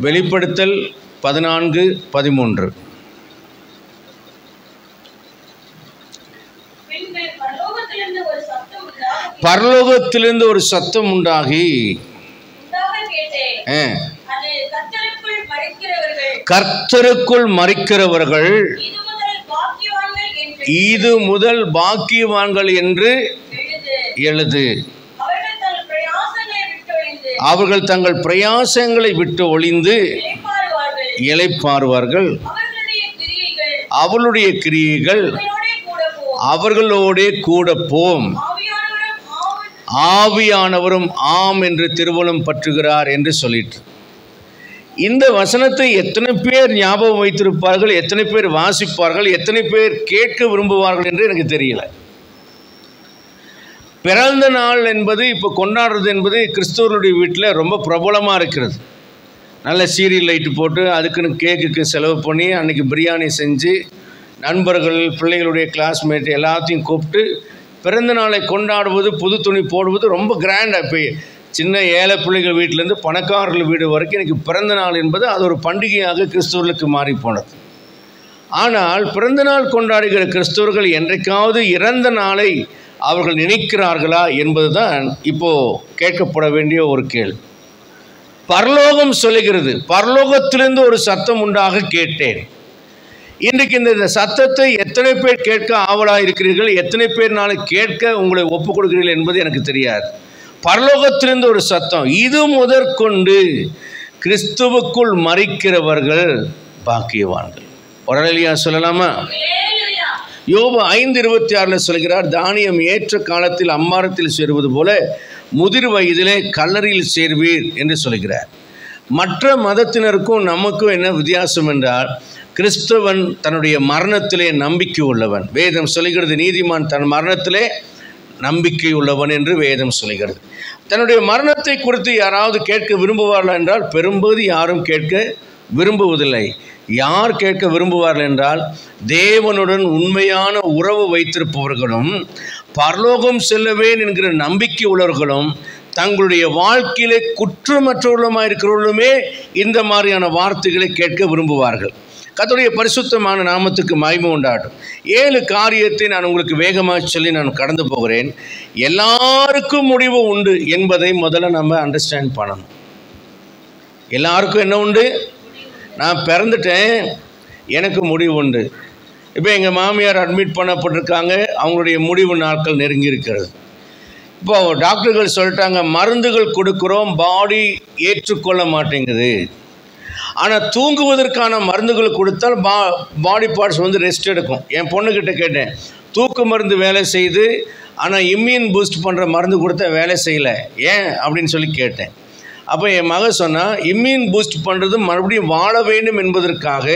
வெளிப்படுத்தல் 14:13. பரலோகத்திலிருந்து ஒரு சத்தம் உண்டாகி கர்த்தருக்குள் மரிக்கிறவர்கள் இது முதல் பாக்கியவான்கள் என்று எழுது. அவர்கள் தங்கள் பிரயாசங்களை விட்டு ஒளிந்து இளைப்பாறுவார்கள். அவளுடைய கிரியைகள் அவர்களோடே கூட போம். ஆவியானவரும் ஆம் என்று திருவள்ளுவம் பற்றுகிறார் என்று சொல்லிட்டு, இந்த வசனத்தை எத்தனை பேர் ஞாபகம் வைத்திருப்பார்கள், எத்தனை பேர் வாசிப்பார்கள், எத்தனை பேர் கேட்க விரும்புவார்கள் என்று எனக்கு தெரியல. பிறந்த நாள் என்பது இப்போ கொண்டாடுறது என்பது கிறிஸ்தவர்களுடைய வீட்டில் ரொம்ப பிரபலமாக இருக்கிறது. நல்ல சீரியல் லைட்டு போட்டு அதுக்குன்னு கேக்குக்கு செலவு பண்ணி அன்றைக்கி பிரியாணி செஞ்சு நண்பர்கள் பிள்ளைகளுடைய கிளாஸ்மேட் எல்லாத்தையும் கூப்பிட்டு பிறந்த நாளை கொண்டாடுவது, புது துணி போடுவது ரொம்ப கிராண்டாக. இப்போ சின்ன ஏழை பிள்ளைகள் வீட்டிலேருந்து பணக்காரர்கள் வீடு வரைக்கும் எனக்கு பிறந்த நாள் என்பது அது ஒரு பண்டிகையாக கிறிஸ்தவர்களுக்கு மாறி போனது. ஆனால் பிறந்த நாள் கொண்டாடுகிற கிறிஸ்தவர்கள் என்றைக்காவது இறந்த நாளை அவர்கள் நினைக்கிறார்களா என்பது தான் இப்போது கேட்கப்பட வேண்டிய ஒரு கேள்வி. பரலோகம் சொல்லுகிறது, பரலோகத்திலிருந்து ஒரு சத்தம் உண்டாக கேட்டேன். இன்றைக்கு இந்த சத்தத்தை எத்தனை பேர் கேட்க ஆவலாக இருக்கிறீர்கள், எத்தனை பேர் நாளைக்கு கேட்க உங்களை ஒப்புக் கொடுக்கிறீர்கள் என்பது எனக்கு தெரியாது. பரலோகத்திலிருந்து ஒரு சத்தம், இது முதற்கொண்டு கிறிஸ்துவுக்குள் மரிக்கிறவர்கள் பாக்கியவான்கள். உடனடியாக சொல்லலாமா? யோபு 5:26 சொல்கிறார், தானியம் ஏற்ற காலத்தில் அம்மாரத்தில் சேருவது போல முதிர் வயதிலே கல்லறையில் சேர்வீர் என்று சொல்கிறார். மற்ற மதத்தினருக்கும் நமக்கும் என்ன வித்தியாசம் என்றால், கிறிஸ்தவன் தன்னுடைய மரணத்திலே நம்பிக்கை உள்ளவன். வேதம் சொல்கிறது, நீதிமான் தன் மரணத்திலே நம்பிக்கை உள்ளவன் என்று வேதம் சொல்கிறது. தன்னுடைய மரணத்தை குறித்து யாராவது கேட்க விரும்புவார்கள் என்றால் பெரும்பகுதி யாரும் கேட்க விரும்புவதில்லை. யார் கேட்க விரும்புவார்கள் என்றால் தேவனுடன் உண்மையான உறவு வைத்திருப்பவர்களும் பரலோகம் செல்லவேன் என்கிற நம்பிக்கை உள்ளவர்களும் தங்களுடைய வாழ்க்கையிலே குற்றமற்றவர்களுமாக இருக்கிறவர்களுமே இந்த மாதிரியான வார்த்தைகளை கேட்க விரும்புவார்கள். கர்த்தருடைய பரிசுத்தமான நாமத்துக்கு மகிமை உண்டாகட்டும். 7 காரியத்தை நான் உங்களுக்கு வேகமாக சொல்லி நான் கடந்து போகிறேன். எல்லாருக்கும் முடிவு உண்டு என்பதை முதல்ல நம்ம அண்டர்ஸ்டாண்ட் பண்ணணும். எல்லாருக்கும் என்ன உண்டு? நான் பிறந்துட்டேன், எனக்கு முடிவு உண்டு. இப்போ எங்கள் மாமியார் அட்மிட் பண்ணப்பட்டிருக்காங்க, அவங்களுடைய முடிவு நாட்கள் நெருங்கி இருக்கிறது. இப்போ டாக்டர்கள் சொல்லிட்டாங்க, மருந்துகள் கொடுக்குறோம், பாடி ஏற்றுக்கொள்ள மாட்டேங்குது. ஆனால் தூங்குவதற்கான மருந்துகள் கொடுத்தால் பாடி பார்ட்ஸ் வந்து ரெஸ்ட் எடுக்கும். என் பொண்ணுக்கிட்ட கேட்டேன், தூக்கு மருந்து வேலை செய்து ஆனால் இம்யூன் பூஸ்ட் பண்ணுற மருந்து கொடுத்தா வேலை செய்யலை, ஏன் அப்படின்னு சொல்லி கேட்டேன். அப்போ என் மக சொன்னால், இம்யூன் பூஸ்ட் பண்ணுறது மறுபடியும் வாழ வேண்டும் என்பதற்காக,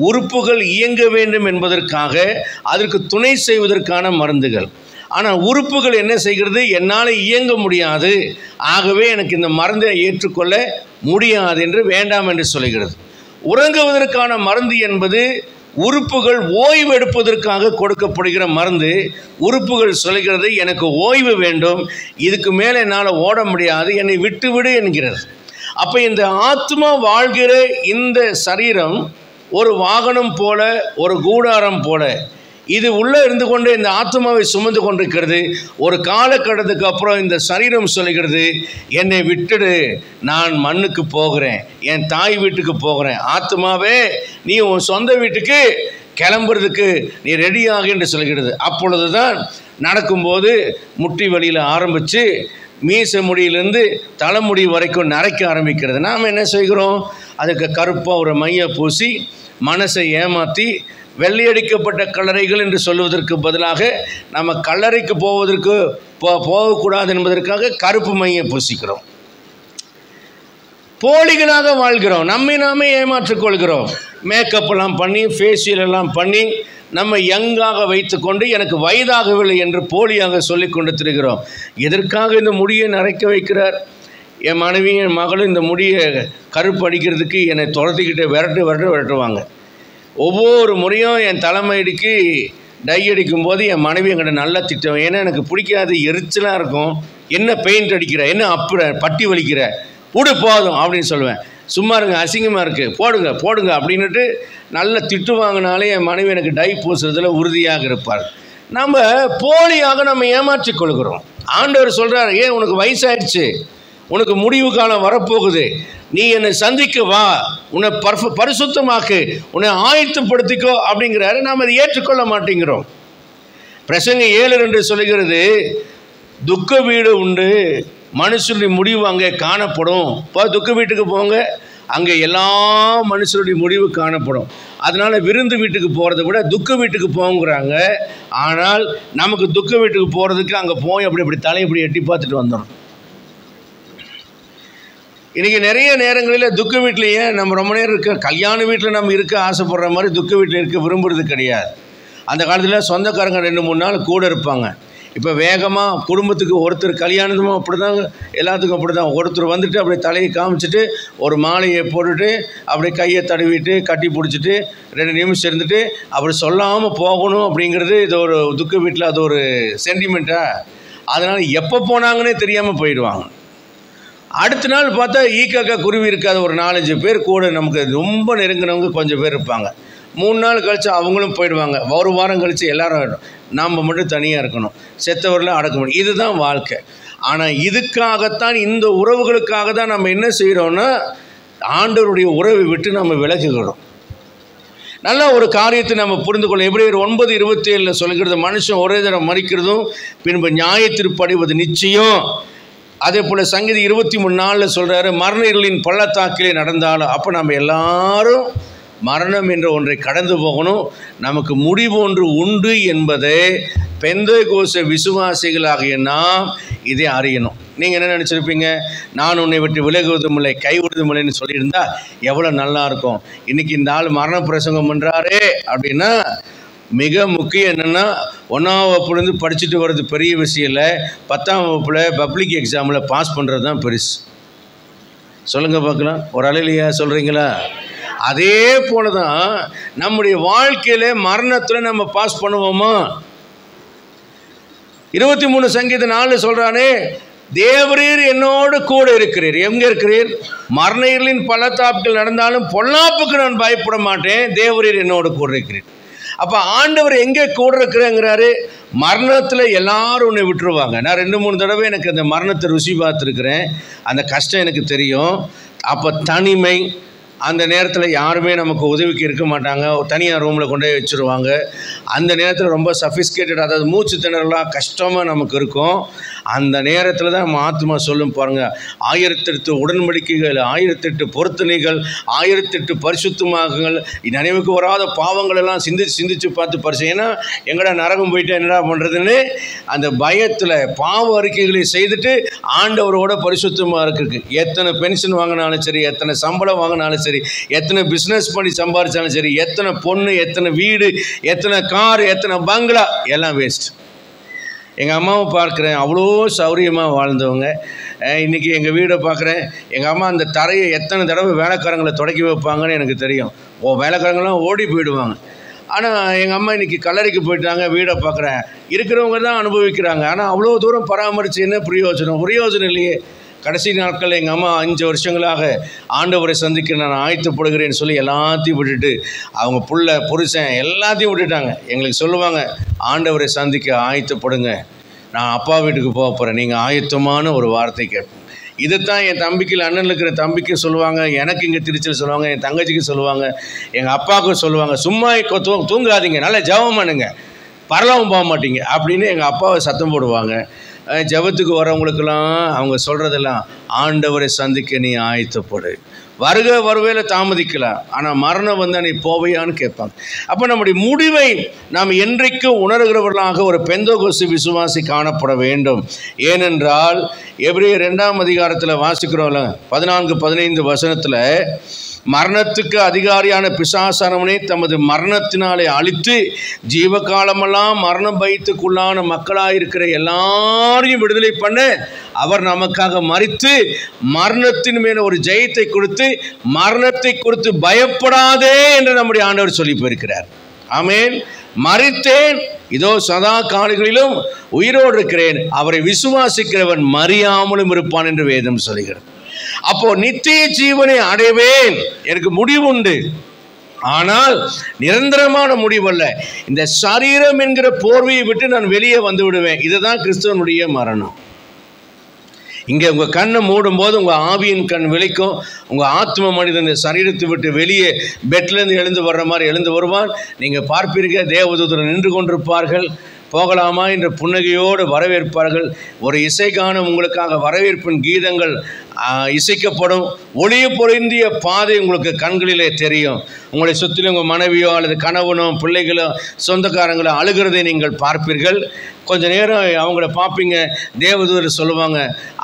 உறுப்புகள் இயங்க வேண்டும் என்பதற்காக, அதற்கு துணை செய்வதற்கான மருந்துகள். ஆனால் உறுப்புகள் என்ன செய்கிறது? என்னால் இயங்க முடியாது, ஆகவே எனக்கு இந்த மருந்தை ஏற்றுக்கொள்ள முடியாது என்று வேண்டாம் என்று சொல்கிறது. உறங்குவதற்கான மருந்து என்பது உறுப்புகள் ஓய்வு எடுப்பதற்காக கொடுக்கப்படுகிற மருந்து. உறுப்புகள் சொல்கிறது, எனக்கு ஓய்வு வேண்டும், இதுக்கு மேலே என்னால் ஓட முடியாது, என்னை விட்டுவிடு என்கிறது. அப்போ இந்த ஆத்மா வாழ்கிற இந்த சரீரம் ஒரு வாகனம் போல, ஒரு கூடாரம் போல, இது உள்ளே இருந்து கொண்டு இந்த ஆத்மாவை சுமந்து கொண்டிருக்கிறது. ஒரு காலகட்டத்துக்கு அப்புறம் இந்த சரீரம் சொல்கிறது, என்னை விட்டுடு, நான் மண்ணுக்கு போகிறேன், என் தாய் வீட்டுக்கு போகிறேன், ஆத்மாவே நீ உன் சொந்த வீட்டுக்கு கிளம்புறதுக்கு நீ ரெடியாக என்று சொல்கிறது. அப்பொழுது தான் நடக்கும்போது முட்டி வலியில் ஆரம்பித்து மீசை முடியிலேருந்து தலைமுடி வரைக்கும் நரைக்க ஆரம்பிக்கிறது. நாம் என்ன செய்கிறோம்? அதுக்கு கருப்பாக ஒரு மையை பூசி மனசை ஏமாற்றி வெள்ளையடிக்கப்பட்ட கல்லறைகள் என்று சொல்வதற்கு பதிலாக நம்ம கல்லறைக்கு போகக்கூடாது என்பதற்காக கருப்பு மையை பூசிக்கிறோம். போலிகளாக வாழ்கிறோம், நம்மை நாமே ஏமாற்றிக்கொள்கிறோம். மேக்கப்பெல்லாம் பண்ணி, ஃபேஷியலெல்லாம் பண்ணி நம்ம யங்காக வைத்துக்கொண்டு எனக்கு வயதாகவில்லை என்று போலியாக சொல்லி கொண்டு திரிகிறோம். எதற்காக இந்த முடியை நரைக்க வைக்கிறார்? என் மனைவி என் மகளும் இந்த முடியை கருப்பு அடிக்கிறதுக்கு என்னை துரத்திக்கிட்டு விரட்டுவாங்க. ஒவ்வொரு முறையும் என் தலைமைக்கு டை அடிக்கும்போது என் மனைவி என்கிட்ட நல்லா திட்டம். ஏன்னா எனக்கு பிடிக்காது, எரிச்சலாக இருக்கும். என்ன பெயிண்ட் அடிக்கிற, என்ன அப்புற பட்டி வலிக்கிற, விடு போதும் அப்படின்னு சொல்லுவேன். சும்மா இருங்க, அசிங்கமாக இருக்குது, போடுங்க போடுங்க அப்படின்னுட்டு நல்ல திட்டு வாங்கினாலே என் மனைவி எனக்கு டை பூசுறதுல உறுதியாக இருப்பார். நம்ம போலியாக நம்ம ஏமாற்றிக் கொள்கிறோம். ஆண்டவர் சொல்கிறார், ஏன் உனக்கு வயசாயிடுச்சு, உனக்கு முடிவு காலம் வரப்போகுது, நீ என்னை சந்திக்க வா, உன்னை பரிசுத்தமாக்கு, உன்னை ஆயத்தப்படுத்திக்கோ அப்படிங்கிறாரு. நாம் அதை ஏற்றுக்கொள்ள மாட்டேங்கிறோம். பிரசங்கம் 7:2 சொல்லுகிறது, துக்க வீடு உண்டு, மனுஷனுடைய முடிவு அங்கே காணப்படும். இப்போ துக்க வீட்டுக்கு போங்க, அங்கே எல்லா மனுஷனுடைய முடிவு காணப்படும். அதனால் விருந்து வீட்டுக்கு போகிறத விட துக்க வீட்டுக்கு போங்கிறாங்க. ஆனால் நமக்கு துக்க வீட்டுக்கு போகிறதுக்கு அங்கே போய் அப்படி தலை இப்படி எட்டி பார்த்துட்டு வந்துடும். இன்றைக்கி நிறைய நேரங்களில் துக்க வீட்டிலேயே நம்ம ரொம்ப நேரம் இருக்க, கல்யாண வீட்டில் நம்ம இருக்க ஆசைப்படுற மாதிரி துக்க வீட்டில் இருக்க விரும்புகிறது கிடையாது. அந்த காலத்தில் சொந்தக்காரங்க 2-3 நாள் கூட இருப்பாங்க. இப்போ வேகமாக குடும்பத்துக்கு ஒருத்தர் கல்யாணமும் அப்படி தான், எல்லாத்துக்கும் அப்படி தான். ஒருத்தர் வந்துட்டு அப்படியே தலையை காமிச்சிட்டு ஒரு மாலையை போட்டுட்டு அப்படியே கையை தடவிட்டு கட்டி பிடிச்சிட்டு 2 நிமிஷம் இருந்துட்டு அப்படி சொல்லாமல் போகணும் அப்படிங்கிறது இது ஒரு துக்க வீட்டில் அது ஒரு சென்டிமெண்ட்டாக. அதனால் எப்போ போனாங்கன்னே தெரியாமல் போயிடுவாங்க. அடுத்த நாள் பார்த்தா ஈக்காக்கா குருவி இருக்காது, ஒரு 4-5 பேர் கூட நமக்கு ரொம்ப நெருங்கினவங்க கொஞ்சம் பேர் இருப்பாங்க. 3 நாள் கழித்து அவங்களும் போயிடுவாங்க. ஒரு வாரம் கழித்து எல்லாரும் நாம் மட்டும் தனியாக இருக்கணும், செத்தவரில் அடக்க முடியும். இதுதான் வாழ்க்கை. ஆனால் இதுக்காகத்தான், இந்த உறவுகளுக்காக தான் நம்ம என்ன செய்கிறோன்னா ஆண்டவருடைய உறவை விட்டு நம்ம விலகுகிறோம். நல்ல ஒரு காரியத்தை நம்ம புரிந்து கொள்ள எபிரேயர் 9:27 சொல்கிறது, மனுஷன் ஒரே தடவை மரிக்கிறதும் பின்பு நியாயத்தீர்ப்படைவது நிச்சயம். அதே போல் சங்கீதம் 23:4 சொல்கிறாரு, மரண இருளின் பள்ளத்தாக்கிலே நடந்தாலும். அப்போ நம்ம எல்லாரும் மரணம் என்ற ஒன்றை கடந்து போகணும், நமக்கு முடிவு ஒன்று உண்டு என்பதை பெந்தேகோஸ்தே விசுவாசிகளாகிய நாம் இதை அறியணும். நீங்கள் என்ன நினச்சிருப்பீங்க, நான் உன்னை விட்டு விலகுவதும் இல்லை கைவிடுவதும் இல்லைன்னு சொல்லியிருந்தா எவ்வளோ நல்லாயிருக்கும். இன்றைக்கி இந்த ஆள் மரண பிரசங்கம் பண்ணுறாரே அப்படின்னா, மிக முக்கியம் என்னென்னா 1ஆம் வகுப்புலேருந்து படிச்சுட்டு வர்றது பெரிய விஷயம் இல்லை, 10ஆம் வகுப்பில் பப்ளிக் எக்ஸாமில் பாஸ் பண்ணுறது தான் பெருசு. சொல்லுங்கள் பார்க்கலாம், ஒரு அலையிலையா சொல்கிறீங்களா? அதே போல தான் நம்முடைய வாழ்க்கையில் மரணத்தில் நம்ம பாஸ் பண்ணுவோமா? 23 சங்கீதம் 4 சொல்கிறானே, தேவரீர் என்னோடு கூட இருக்கிறீர். எங்கே இருக்கிறீர்? மரண இருளின் பள்ளத்தாக்குகள் நடந்தாலும் பொல்லாப்புக்கு நான் பயப்பட மாட்டேன், தேவரீர் என்னோடு கூட இருக்கிறீர். அப்போ ஆண்டவர் எங்கே கூட இருக்கிறேங்கிறாரு? மரணத்தில் எல்லாரும் உன்னை விட்டுருவாங்க. நான் 2-3 தடவை எனக்கு அந்த மரணத்தை ருசி பார்த்துருக்குறேன், அந்த கஷ்டம் எனக்கு தெரியும். அப்போ தனிமை, அந்த நேரத்தில் யாருமே நமக்கு உதவிக்கு இருக்க மாட்டாங்க, தனியாக ரூமில் கொண்டு போய் வச்சுருவாங்க. அந்த நேரத்தில் ரொம்ப சஃபிஸ்கேட்டட், அதாவது மூச்சு திணறலாம் கஷ்டமாக நமக்கு இருக்கும். அந்த நேரத்தில் தான் நம்ம ஆத்மா சொல்லும் பாருங்கள், 1008 உடன்படிக்கைகள், 1008 பொருத்தனைகள், 1008 பரிசுத்தமாகுங்கள், நினைவுக்கு வராத பாவங்கள் எல்லாம் சிந்திச்சு பார்த்து பரிசு. ஏன்னா எங்கடா நரகம் போயிட்டு என்னடா பண்ணுறதுன்னு அந்த பயத்தில் பாவ அறிக்கைகளை செய்துட்டு ஆண்டவரோட பரிசுத்தமாக இருக்குது. எத்தனை பென்ஷன் வாங்கினாலும் சரி, எத்தனை சம்பளம் வாங்கினாலும் சரி, எத்தனை பிஸ்னஸ் பண்ணி சம்பாதிச்சாலும் சரி, எத்தனை பொண்ணு, எத்தனை வீடு, எத்தனை கார், எத்தனை பங்களா, எல்லாம் வேஸ்ட். எங்கள் அம்மாவை பார்க்குறேன், அவ்வளோ சௌரியமாக வாழ்ந்தவங்க. இன்றைக்கி எங்கள் வீடை பார்க்குறேன், எங்கள் அம்மா அந்த தரையை எத்தனை தடவை வேலைக்காரங்களை தொடக்கி வைப்பாங்கன்னு எனக்கு தெரியும். வேலைக்காரங்களாம் ஓடி போயிடுவாங்க. ஆனால் எங்கள் அம்மா இன்றைக்கி கல்லறைக்கு போயிட்டாங்க, வீடை பார்க்குறேன், இருக்கிறவங்க தான் அனுபவிக்கிறாங்க. ஆனால் அவ்வளோ தூரம் பராமரித்து என்ன பிரயோஜனம் இல்லையே. கடைசி நாட்களில் எங்கள் அம்மா 5 வருஷங்களாக ஆண்டவரை சந்திக்க நான் ஆயத்தப்படுகிறேன்னு சொல்லி எல்லாத்தையும் விட்டுட்டு, அவங்க புருஷன் எல்லாத்தையும் விட்டுட்டாங்க. எங்களுக்கு சொல்லுவாங்க, ஆண்டவரை சந்திக்க ஆயத்தப்படுங்க, நான் அப்பா வீட்டுக்கு போக போகிறேன், நீங்கள் ஆயத்தமான ஒரு வார்த்தை கேட்போம். இதைத்தான் என் தம்பிக்கு, அண்ணனில் இருக்கிற தம்பிக்கு சொல்லுவாங்க, எனக்கு இங்கே திருச்சியில் சொல்லுவாங்க, என் தங்கச்சிக்கு சொல்லுவாங்க, எங்கள் அப்பாவுக்கும் சொல்லுவாங்க, சும்மா தூங்காதீங்க, நல்லா ஜெபம் பண்ணுங்க, பரலோகம் போக மாட்டீங்க அப்படின்னு எங்கள் அப்பாவை சத்தம் போடுவாங்க. ஜெபத்துக்கு வரவங்களுக்கெல்லாம் அவங்க சொல்கிறதெல்லாம், ஆண்டவரை சந்திக்க நீ ஆயத்தப்படு, வருவேல தாமதிக்கலாம், ஆனால் மரணம் வந்தால் நீ போவையான்னு கேட்பாங்க. அப்போ நம்முடைய முடிவை நாம் என்றைக்கும் உணர்கிறவர்களாக ஒரு பெந்தேகோஸ்தே விசுவாசி காணப்பட வேண்டும். ஏனென்றால் எபிரேயர் 2ஆம் அதிகாரத்தில் வாசிக்கிறோம்ல, 14-15 வசனத்தில், மரணத்துக்கு அதிகாரியான பிசாசானவனை தமது மரணத்தினாலே அழித்து ஜீவகாலமெல்லாம் மரண பயத்துக்குள்ளான மக்களாயிருக்கிற எல்லாரையும் விடுதலை பண்ண அவர் நமக்காக மரித்து மரணத்தின் மேலே ஒரு ஜெயத்தை கொடுத்து, மரணத்தை குறித்து பயப்படாதே என்று நம்முடைய ஆண்டவர் சொல்லி போயிருக்கிறார். ஆமென். மரித்தேன், இதோ சதா காலங்களிலும் உயிரோடு இருக்கிறேன், அவரை விசுவாசிக்கிறவன் மறியாமலும் இருப்பான் என்று வேதம் சொல்கிறது. அப்போ நித்திய ஜீவனை அடைவேன், எனக்கு முடிவு உண்டு. ஆனால் நிரந்தரமான முடிவல்ல. இந்த சரீரம் என்கிற போர்வையை விட்டு நான் வெளியே வந்து விடுவேன். இதுதான் கிறிஸ்துவனுடைய மரணம். இங்கே உங்கள் கண்ணை மூடும் போது உங்கள் ஆவியின் கண் விழிக்கும். உங்கள் ஆத்ம மனிதன் இந்த சரீரத்தை விட்டு வெளியே பெட்லேருந்து எழுந்து வர்ற மாதிரி எழுந்து வருவான். நீங்கள் பார்ப்பீர்கள், தேவதூதர் நின்று கொண்டிருப்பார்கள். போகலாமா என்ற புன்னகையோடு வரவேற்பார்கள். ஒரு இசைக்கான உங்களுக்காக வரவேற்பின் கீதங்கள் இசைக்கப்படும். ஒளிய பொருந்திய பாதை உங்களுக்கு கண்களிலே தெரியும். உங்களை சுற்றிலும் உங்கள் மனைவியோ அல்லது கணவனோ பிள்ளைகளோ சொந்தக்காரங்களோ அழுகிறதை நீங்கள் பார்ப்பீர்கள். கொஞ்ச நேரம் அவங்கள பார்ப்பீங்க. தேவதூதர் சொல்லுவாங்க,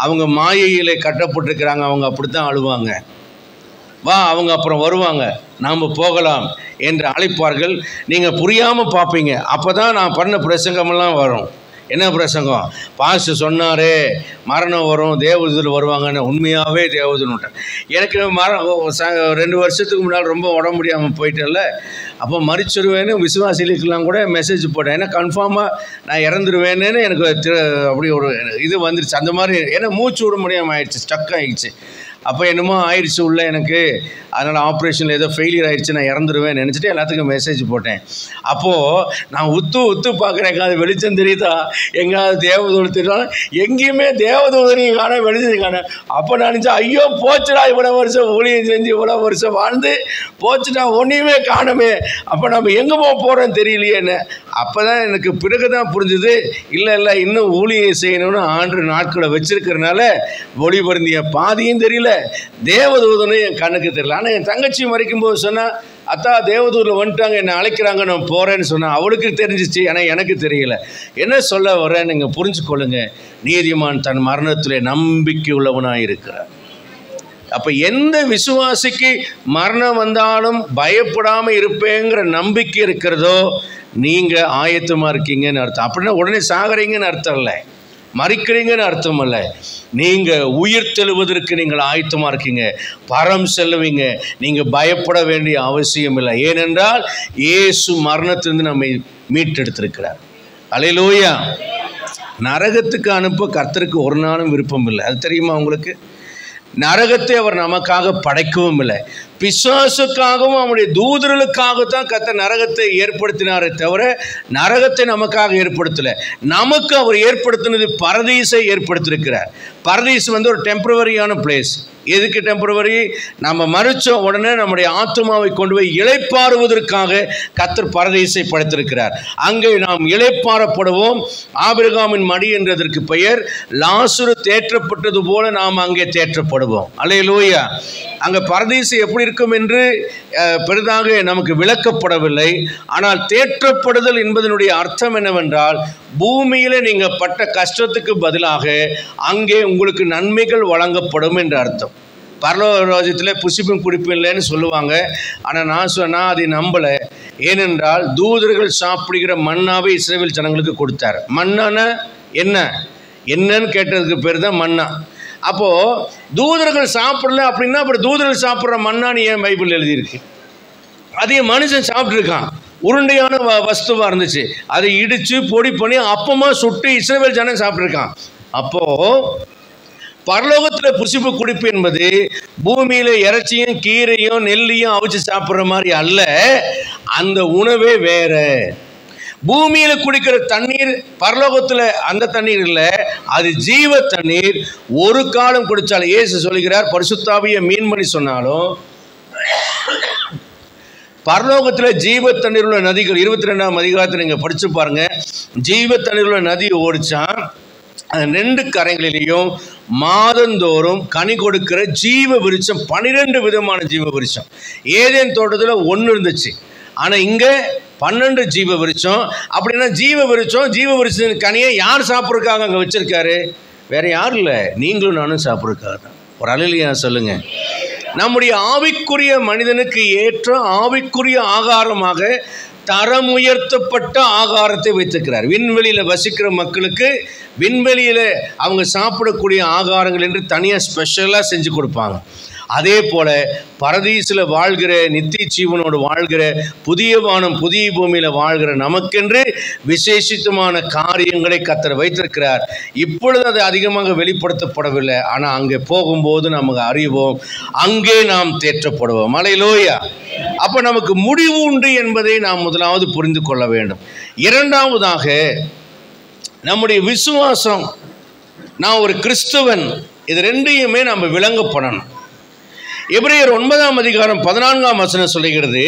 அவங்க மாயையிலே கட்டப்பட்டிருக்கிறாங்க, அவங்க அப்படித்தான் அழுவாங்க, வா, அவங்க அப்புறம் வருவாங்க, நாம் போகலாம் என்று அழைப்பார்கள். நீங்கள் புரியாமல் பார்ப்பீங்க. அப்போ தான் நான் பண்ண பிரசங்கமெல்லாம் வரும். என்ன பிரசங்கம்? பாஸ்டர் சொன்னாரே மரணம் வரும், தேவதூதர் வருவாங்கன்னு. உண்மையாகவே தேவதூதர் எனக்கு 2 வருஷத்துக்கு முன்னால் ரொம்ப உடம்பு முடியாமல் போயிட்டேன்ல, அப்போ மறிச்சிருவேன்னு விசுவாசிகளுக்கெல்லாம் கூட மெசேஜ் போட்டேன். ஏன்னா கன்ஃபார்மாக நான் இறந்துருவேன்னு எனக்கு அப்படி ஒரு இது வந்துருச்சு. அந்த மாதிரி ஏன்னா மூச்சு விட முடியாமல் ஆயிடுச்சு, ஸ்டக் ஆகிடுச்சு. அப்போ என்னமோ ஆயிடுச்சு உள்ள எனக்கு, அதனால் ஆப்ரேஷனில் ஏதோ ஃபெயிலியர் ஆகிடுச்சு, நான் இறந்துருவேன் நினச்சிட்டு எல்லாத்துக்கும் மெசேஜ் போட்டேன். அப்போது நான் உத்து பார்க்குறேன், எங்காவது வெளிச்சம் தெரியுதா, எங்காவது தேவதூதர் தெரியுதா, எங்கேயுமே தேவதூதரையும் காண, வெளிச்சம் காண. அப்போ நான் நினச்சேன், ஐயோ போச்சுடா, இவ்வளோ வருஷம் ஊழியம் செஞ்சு இவ்வளோ வருஷம் வாழ்ந்து போச்சுடா, ஒன்றையுமே காணுமே, அப்போ நம்ம எங்கே போகிறோன்னு தெரியலையேன்னு. அப்போ தான் எனக்கு பிறகு தான் புரிஞ்சுது, இல்லை இன்னும் ஊழியம் செய்யணும்னு ஆண்டு நாட்களை வச்சிருக்கிறதுனால ஒளி பொருந்திய பாதியும் தெரியல, தேவதூதனும் என் கண்ணுக்கு தெரியல. ஆனால் என் தங்கச்சி மறிக்கும்போது சொன்னால், அத்தா தேவதூரில் வந்துட்டாங்க, என்னை அழைக்கிறாங்க, நான் போகிறேன்னு சொன்னேன். அவளுக்கு தெரிஞ்சிச்சு, ஆனால் எனக்கு தெரியல. என்ன சொல்ல வரேன் நீங்கள் புரிஞ்சுக்கொள்ளுங்க. நீதிமான் தன் மரணத்தில் நம்பிக்கை உள்ளவனாக இருக்கிறார். அப்போ எந்த விசுவாசிக்கு மரணம் வந்தாலும் பயப்படாமல் இருப்பேங்கிற நம்பிக்கை இருக்கிறதோ நீங்கள் ஆயத்தமாக இருக்கீங்கன்னு அர்த்தம். அப்படின்னா உடனே சாகிறீங்கன்னு அர்த்தம் இல்லை, மறிக்கிறீங்கன்னு அர்த்தம் அல்ல. நீங்கள் உயிர் தெழுவதற்கு நீங்கள் ஆயத்தமாக இருக்கீங்க, பரம் செல்லுவீங்க. நீங்கள் பயப்பட வேண்டிய அவசியம் இல்லை. ஏனென்றால் இயேசு மரணத்திலிருந்து நம்மை மீட்டெடுத்திருக்கிறார். அல்லேலூயா. நரகத்துக்கு அனுப்ப கர்த்தருக்கு ஒரு நாளும் விருப்பம் இல்லை. அது தெரியுமா உங்களுக்கு? நரகத்தை அவர் நமக்காக படைக்கவும் இல்லை. பிசாசுக்காகவும் அவனுடைய தூதர்களுக்காகத்தான் கர்த்தர் நரகத்தை ஏற்படுத்தினாரே தவிர நரகத்தை நமக்காக ஏற்படுத்தலை. நமக்கு அவர் ஏற்படுத்தினது பரதீசை ஏற்படுத்தியிருக்கிறார். பரதீஸ் ஒரு டெம்பரவரியான பிளேஸ். எதுக்கு டெம்பரவரி? நம்ம மறிச்ச உடனே நம்முடைய ஆத்மாவை கொண்டு போய் இளைப்பாறுவதற்காக கர்த்தர் பரதீசை படைத்திருக்கிறார். அங்கே நாம் இளைப்பாறப்படுவோம். ஆபிரகாமின் மடி என்றதற்கு பெயர். லாசரு தேற்றப்பட்டது போல நாம் அங்கே தேற்றப்படுவோம். அல்லேலூயா. அங்கே பரதீசு எப்படி இருக்கும் என்று பெரிதாக நமக்கு விளக்கப்படவில்லை. ஆனால் தேற்றப்படுதல் என்பதனுடைய அர்த்தம் என்னவென்றால், பூமியில் நீங்கள் பட்ட கஷ்டத்துக்கு பதிலாக அங்கே உங்களுக்கு நன்மைகள் வழங்கப்படும் என்ற அர்த்தம். பரலோக ராஜ்யத்தில் புசிப்பும் குடிப்பும் இல்லைன்னு சொல்லுவாங்க. ஆனால் நான் சொன்னால் அதை நம்பலை. ஏனென்றால் தூதர்கள் சாப்பிடுகிற மன்னாவை இஸ்ரவேல் ஜனங்களுக்கு கொடுத்தார். மன்னானா என்னன்னு கேட்டதுக்கு பேர் தான் மன்னா. அப்போது தூதர்கள் சாப்பிடல அப்படின்னா அப்புறம் தூதர்கள் சாப்பிட்ற மன்னான்னு ஏன் பைபிள் எழுதியிருக்கு? அதே மனுஷன் சாப்பிட்ருக்கான், உருண்டையான வஸ்துவாக இருந்துச்சு, அதை இடித்து பொடி பண்ணி அப்பமாக சுட்டு இஸ்ரவேல் ஜனம் சாப்பிட்ருக்கான். அப்போது பரலோகத்தில் புசிப்பு குடிப்பு என்பது பூமியில் இறைச்சியும் கீரையும் நெல்லையும் அவிச்சு சாப்பிட்ற மாதிரி அல்ல. அந்த உணவே வேற. பூமியில் குடிக்கிற தண்ணீர் பரலோகத்தில் அந்த தண்ணீர் இல்லை, அது ஜீவ தண்ணீர். ஒரு காலம் குடித்தாலும், இயேசு சொல்கிறார், பரிசுத்தாவிய மீன்மணி சொன்னாலும் பரலோகத்தில் ஜீவ தண்ணீர் உள்ள நதிகள் 22ஆம் அதிகாரத்தில் நீங்கள் படித்து பாருங்கள். ஜீவ தண்ணீர் உள்ள நதி ஓடிச்சான். அந்த 2 கரைகளிலேயும் மாதந்தோறும் கனி கொடுக்கிற ஜீவ விருட்சம், 12 விதமான ஜீவ விருட்சம். ஏதேன் தோட்டத்தில் 1 இருந்துச்சு, ஆனால் இங்கே 12 ஜீவ விருட்சம். அப்படின்னா ஜீவ விருட்சத்தின் கனியை யார் சாப்பிட்றதுக்காக அங்கே வச்சுருக்காரு? வேறு யாரும் இல்லை, நீங்களும் நானும் சாப்பிட்றதுக்காக தான். ஒரு அல்லேலூயா சொல்லுங்கள். நம்முடைய ஆவிக்குரிய மனிதனுக்கு ஏற்ற ஆவிக்குரிய ஆகாரமாக தரம் உயர்த்தப்பட்ட ஆகாரத்தை வைத்திருக்கிறார். விண்வெளியில் வசிக்கிற மக்களுக்கு விண்வெளியில் அவங்க சாப்பிடக்கூடிய ஆகாரங்கள் என்று தனியாக ஸ்பெஷலாக செஞ்சு கொடுப்பாங்க. அதே போல பரதீசில் வாழ்கிற, நித்திய ஜீவனோடு வாழ்கிற, புதிய வானம் புதிய பூமியில் வாழ்கிற நமக்கென்று விசேஷித்தமான காரியங்களை கர்த்தர் வைத்திருக்கிறார். இப்பொழுது அது அதிகமாக வெளிப்படுத்தப்படவில்லை, ஆனால் அங்கே போகும்போது நமக்கு அறிவோம், அங்கே நாம் தேற்றப்படுவோம். அல்லேலூயா. அப்போ நமக்கு முடிவு உண்டு என்பதை நாம் முதலாவது புரிந்து கொள்ள வேண்டும். இரண்டாவதாக, நம்முடைய விசுவாசம், நான் ஒரு கிறிஸ்தவன், இது ரெண்டையுமே நம்ம விளங்கப்படணும். எபிரேயர் 9ஆம் அதிகாரம் 14ஆம் வசனம் சொல்லுகிறது,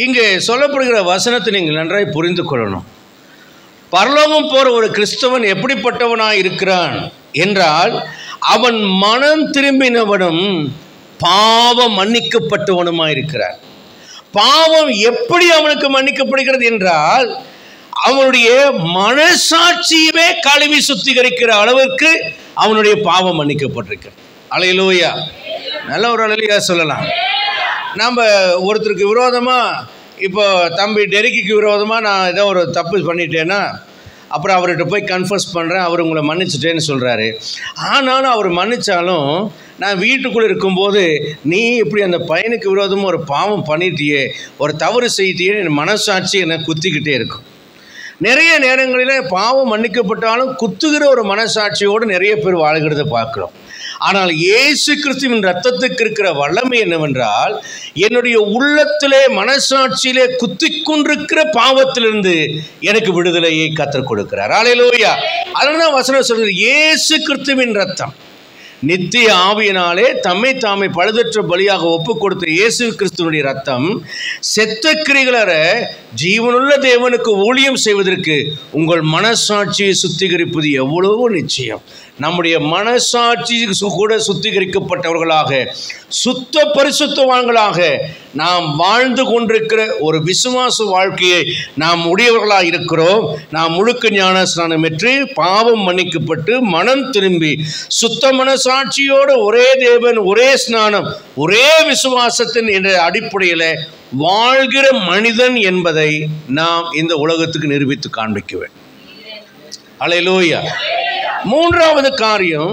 இங்கே சொல்லப்படுகிற வசனத்தை நீங்கள் நன்றாய் புரிந்து கொள்ளணும். பரலோகம் போற ஒரு கிறிஸ்தவன் எப்படிப்பட்டவனாய் இருக்கிறான் என்றால், அவன் மனம் திரும்பினவனும் பாவம் மன்னிக்கப்பட்டவனுமாய் இருக்கிறான். பாவம் எப்படி அவனுக்கு மன்னிக்கப்படுகிறது என்றால், அவனுடைய மனசாட்சியவே கழுவி சுத்திகரிக்கிற அளவுக்கு அவனுடைய பாவம் மன்னிக்கப்பட்டிருக்கிறது. அல்லேலூயா. நல்ல ஒரு அல்லேலூயா சொல்லலாம். நம்ம ஒருத்தருக்கு விரோதமாக, இப்போ தம்பி டெரிக்கு விரோதமாக நான் ஏதோ ஒரு தப்பு பண்ணிட்டேன்னா, அப்புறம் அவர்கிட்ட போய் கன்ஃபஸ் பண்ணுறேன், அவர் உங்களை மன்னிச்சிட்டேன்னு சொல்கிறாரு. ஆனாலும் அவர் மன்னித்தாலும் நான் வீட்டுக்குள்ளே இருக்கும்போது, நீ இப்படி அந்த பையனுக்கு விரோதமாக ஒரு பாவம் பண்ணிட்டியே, ஒரு தவறு செய்யிட்டியே, என் மனசாட்சி என்னை குத்திக்கிட்டே இருக்கும். நிறைய நேரங்களில் பாவம் மன்னிக்கப்பட்டாலும் குத்துகிற ஒரு மனசாட்சியோடு நிறைய பேர் வாழ்கிறத பார்க்குறோம். ஆனால் இயேசு கிறிஸ்துவின் இரத்தத்துக்கு இருக்கிற வல்லமை என்னவென்றால், என்னுடைய உள்ளத்திலே மனசாட்சியிலே குத்திக் கொண்டிருக்கிற பாவத்திலிருந்து எனக்கு விடுதலையை கர்த்தர் கொடுக்கிறார். அல்லேலூயா. அதனால வசனம் சொல்றது, இயேசு கிறிஸ்துவின் இரத்தம், நித்திய ஆவியினாலே தம்மை தாமே பழுதற்ற பலியாக ஒப்பு கொடுத்த இயேசு கிறிஸ்துவனுடைய ரத்தம், செத்த கிரிகளற ஜீவனுள்ள தேவனுக்கு ஊழியம் செய்வதற்கு உங்கள் மனசாட்சியை சுத்திகரிப்பது எவ்வளவோ நிச்சயம். நம்முடைய மனசாட்சி கூட சுத்திகரிக்கப்பட்டவர்களாக, சுத்த பரிசுத்தவான்களாக நாம் வாழ்ந்து கொண்டிருக்கிற ஒரு விசுவாச வாழ்க்கையை நாம் உடையவர்களாக இருக்கிறோம். நாம் முழுக்க ஞான ஸ்நானம் பெற்று பாவம் மன்னிக்கப்பட்டு மனம் திரும்பி சுத்த மனசாட்சியோடு ஒரே தேவன், ஒரே ஸ்நானம், ஒரே விசுவாசத்தின் என்ற அடிப்படையில் வாழ்கிற மனிதன் என்பதை நாம் இந்த உலகத்துக்கு நிரூபித்து காண்பிக்க வேண்டும். அல்லேலூயா. மூன்றாவது காரியம்,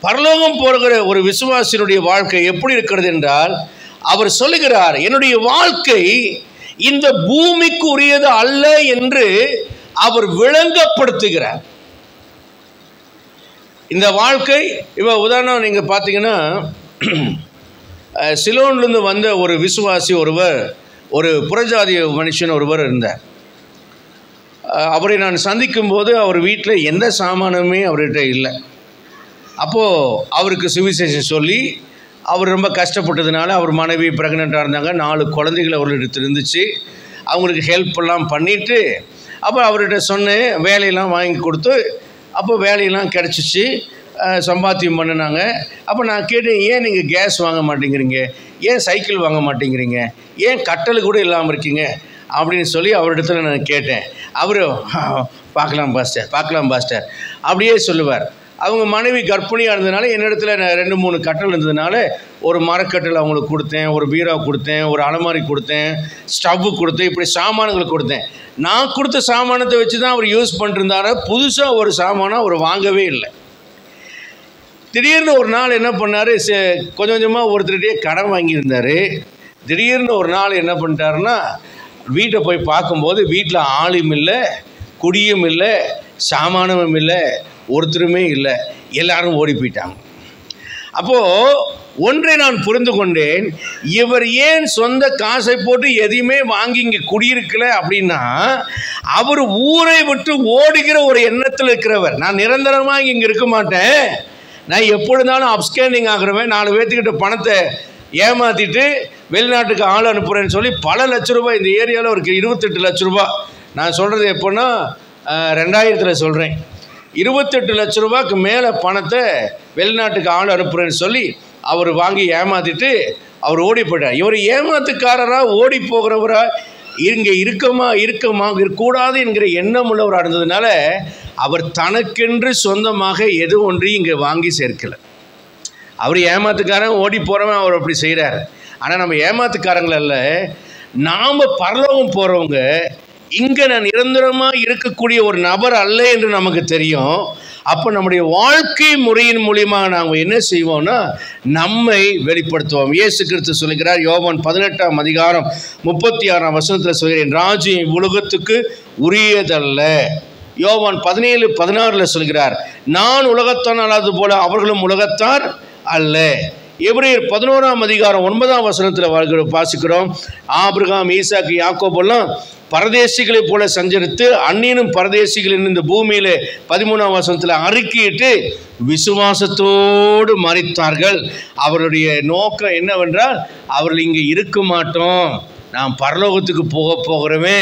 பரலோகம் போகிற ஒரு விசுவாசியினுடைய வாழ்க்கை எப்படி இருக்கிறது என்றால், அவர் சொல்லுகிறார், என்னுடைய வாழ்க்கை இந்த பூமிக்கு உரியது அல்ல என்று அவர் விளங்கப்படுத்துகிறார். இந்த வாழ்க்கை, இப்போ உதாரணம் நீங்கள் பார்த்தீங்கன்னா, சிலோன்லேருந்து வந்த ஒரு விசுவாசி ஒருவர், ஒரு புறஜாதிய மனுஷன் ஒருவர் இருந்தார். அவரை நான் சந்திக்கும் போது அவர் வீட்டில் எந்த சாமானுமே அவர்கிட்ட இல்லை. அப்போது அவருக்கு சுவிசேஷம் சொல்லி, அவர் ரொம்ப கஷ்டப்பட்டதுனால, அவர் மனைவி ப்ரெக்னெண்ட்டாக இருந்தாங்க, 4 குழந்தைகள் அவர்கிட்ட இருந்துச்சு. அவங்களுக்கு ஹெல்ப்பெல்லாம் பண்ணிவிட்டு, அப்போ அவர்கிட்ட சொன்னேன், வேலையெல்லாம் வாங்கி கொடுத்து, அப்போ வேலையெல்லாம் கிடச்சிச்சு, சம்பாத்தியம் பண்ணினாங்க. அப்போ நான் கேட்டேன், ஏன் நீங்கள் கேஸ் வாங்க மாட்டேங்கிறீங்க, ஏன் சைக்கிள் வாங்க மாட்டேங்கிறீங்க, ஏன் கட்டல் கூட இல்லாமல் இருக்கீங்க அப்படின்னு சொல்லி அவரிடத்துல நான் கேட்டேன். அவர் பார்க்கலாம் பாஸ்டர் அப்படியே சொல்லுவார். அவங்க மனைவி கர்ப்பிணியாக இருந்ததுனால என்னிடத்துல 2-3 கட்டல் இருந்ததுனால ஒரு மரக்கட்டல் அவங்களுக்கு கொடுத்தேன், ஒரு பீரா கொடுத்தேன், ஒரு அலமாரி கொடுத்தேன், ஸ்டவ்வு கொடுத்தேன், இப்படி சாமான்கள் கொடுத்தேன். நான் கொடுத்த சாமானத்தை வச்சு தான் அவர் யூஸ் பண்ணிருந்தார, புதுசாக ஒரு சாமானம் அவர் வாங்கவே இல்லை. திடீர்னு ஒரு நாள் என்ன பண்ணார், கொஞ்சம் கொஞ்சமாக ஒருத்தருகிட்டே கடன் வாங்கியிருந்தார். திடீர்னு ஒரு நாள் என்ன பண்ணிட்டாருன்னா, வீட்டை போய் பார்க்கும்போது வீட்டில் ஆளும் இல்லை, குடியும் இல்லை, சாமானமும் இல்லை, ஒருத்தருமே இல்லை, எல்லாரும் ஓடி போயிட்டாங்க. அப்போது ஒன்றை நான் புரிந்து கொண்டேன், இவர் ஏன் சொந்த காசை போட்டு எதையுமே வாங்கி இங்கே குடியிருக்கல அப்படின்னா, அவர் ஊரை விட்டு ஓடுகிற ஒரு எண்ணத்தில் இருக்கிறவர். நான் நிரந்தரமாக இங்கே இருக்க மாட்டேன், நான் எப்பொழுதாலும் அப்ஸ்கேண்டிங் ஆகிறவன், 4 பேர்த்துக்கிட்ட பணத்தை ஏமாற்றிட்டு வெளிநாட்டுக்கு ஆள் அனுப்புகிறேன்னு சொல்லி பல லட்ச ரூபாய், இந்த ஏரியாவில் ஒரு 28 லட்ச ரூபா, நான் சொல்கிறது எப்போன்னா 2000 சொல்கிறேன், 28 லட்ச ரூபாய்க்கு மேலே பணத்தை வெளிநாட்டுக்கு ஆள் அனுப்புகிறேன்னு சொல்லி அவர் வாங்கி ஏமாற்றிட்டு அவர் ஓடி போயிட்டார். இவர் ஏமாத்துக்காரராக ஓடி போகிறவராக இங்கே இருக்கக்கூடாது என்கிற எண்ணம் உள்ளவராக இருந்ததுனால அவர் தனக்கென்று சொந்தமாக எது ஒன்றையும் இங்கே வாங்கி சேர்க்கலை. அவர் ஏமாத்துக்காரன், ஓடி போகிறவன் அவர் அப்படி செய்கிறார். ஆனால் நம்ம ஏமாத்துக்காரங்கள, நாம் பரலோகம் போகிறவங்க இங்கே நான் நிரந்தரமாக இருக்கக்கூடிய ஒரு நபர் அல்ல என்று நமக்கு தெரியும். அப்போ நம்முடைய வாழ்க்கை முறையின் மூலியமாக நாங்கள் என்ன செய்வோம்னா நம்மை வெளிப்படுத்துவோம். இயேசு கிறிஸ்து சொல்லுகிறார், யோவான் 18ஆம் அதிகாரம் 36ஆம் வசனத்தில் சொல்கிறேன், ராஜ்யம் உலகத்துக்கு உரியதல்ல. யோவான் 17:16 சொல்கிறார், நான் உலகத்தான் அல்லாதது போல அவர்களும் உலகத்தார் அல்ல. எபிரேயர் 11ஆம் அதிகாரம் 9ஆம் வசனத்தில் வாசிக்கிறோம், ஆபிரகாம், ஈசாக்கு, யாக்கோபெல்லாம் பரதேசிகளைப் போல சஞ்சரித்து அந்நியனும் பரதேசிகள் இந்த பூமியில 13ஆம் வசனத்தில் அறிக்கையிட்டு விசுவாசத்தோடு மரித்தார்கள். அவருடைய நோக்கம் என்னவென்றால், அவர்கள் இங்கே இருக்க மாட்டோம், நாம் பரலோகத்துக்கு போகிறோமே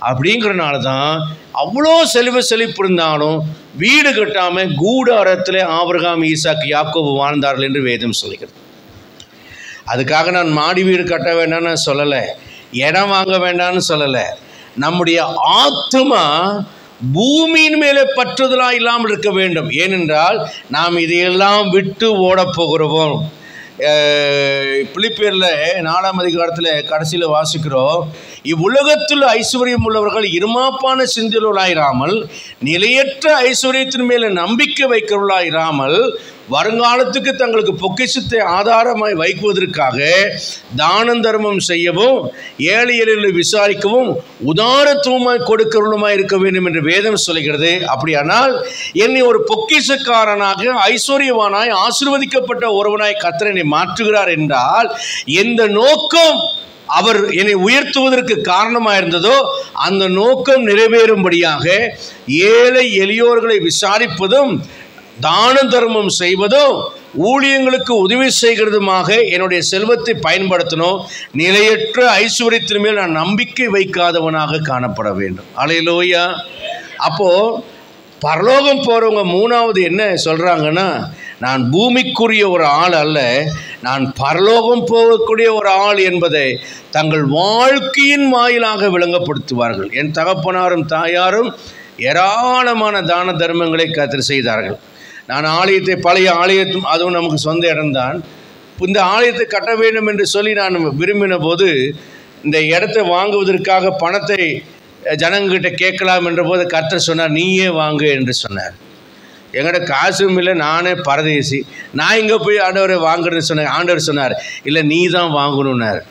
அப்படிங்கிறனால தான் அவ்வளோ செழிப்பு இருந்தாலும் வீடு கட்டாமல் கூடாரத்தில் ஆபிரகாம், ஈசாக்கு, யாக்கோபு வாழ்ந்தார்கள் என்று வேதம் சொல்கிறது. அதுக்காக நான் மாடி வீடு கட்ட வேண்டாம்னு சொல்லலை, இடம் வாங்க வேண்டாம்னு சொல்லலை. நம்முடைய ஆத்துமா பூமியின் மேலே பற்றுதலாக இல்லாமல் இருக்க வேண்டும். ஏனென்றால் நாம் இதையெல்லாம் விட்டு ஓடப்போகிறோம். பிலிப்பியரில் 4ஆம் அதிகாரத்தில் கடைசியில் வாசிக்கிறோம், இவ்வுலகத்தில் ஐஸ்வர்யம் உள்ளவர்கள் இருமாப்பான சிந்தையுள்ளாயிராமல் நிலையற்ற ஐஸ்வர்யத்தின் மேலே நம்பிக்கை வைக்கிறவர்களாயிராமல் வருங்காலத்துக்கு தங்களுக்கு பொக்கிஷத்தை ஆதாரமாய் வைக்குவதற்காக தானம் தர்மம் செய்யவும் ஏழை எளியவர்களை விசாரிக்கவும் உதாரத்துவமாய் கொடுக்கிறவர்களுமாய் இருக்க வேண்டும் என்று வேதம் சொல்கிறது. அப்படியானால் என்னை ஒரு பொக்கிஷக்காரனாக ஐஸ்வர்யவானாய் ஆசீர்வதிக்கப்பட்ட ஒருவனாய் கர்த்தர் என்னை மாற்றுகிறார் என்றால் எந்த நோக்கம் அவர் என்னை உயர்த்துவதற்கு காரணமாக இருந்ததோ அந்த நோக்கம் நிறைவேறும்படியாக ஏழை எளியோர்களை விசாரிப்பதும் தான தர்மம் செய்வதும் ஊழியங்களுக்கு உதவி செய்கிறதுமாக என்னுடைய செல்வத்தை பயன்படுத்தணும். நிலையற்ற ஐஸ்வர்யத்தின் மேல் நான் நம்பிக்கை வைக்காதவனாக காணப்பட வேண்டும். அல்லேலூயா. அப்போது பரலோகம் போகிறவங்க மூணாவது என்ன சொல்கிறாங்கன்னா, நான் பூமிக்குரிய ஒரு ஆள் அல்ல, நான் பரலோகம் போகக்கூடிய ஒரு ஆள் என்பதை தங்கள் வாழ்க்கையின் வாயிலாக விளங்கப்படுத்துவார்கள். என் தகப்பனாரும் தாயாரும் ஏராளமான தான தர்மங்களை கர்த்தர் செய்தார்கள். நான் ஆலயத்தை, பழைய ஆலயத்தும் அதுவும் நமக்கு சொந்த இடம்தான், இந்த ஆலயத்தை கட்ட வேண்டும் என்று சொல்லி நான் விரும்பின போது இந்த இடத்தை வாங்குவதற்காக பணத்தை ஜனங்கிட்ட கேட்கலாம் என்ற போது கர்த்தர் சொன்னார், நீயே வாங்கு என்று சொன்னார். எங்கள்கிட்ட காசும் இல்லை, நானே பரதேசி, நான் இங்கே போய் ஆண்டவரை வாங்குறேன்னு சொன்னேன். ஆண்டவர் சொன்னார், இல்லை நீ தான் வாங்கணுன்னார்.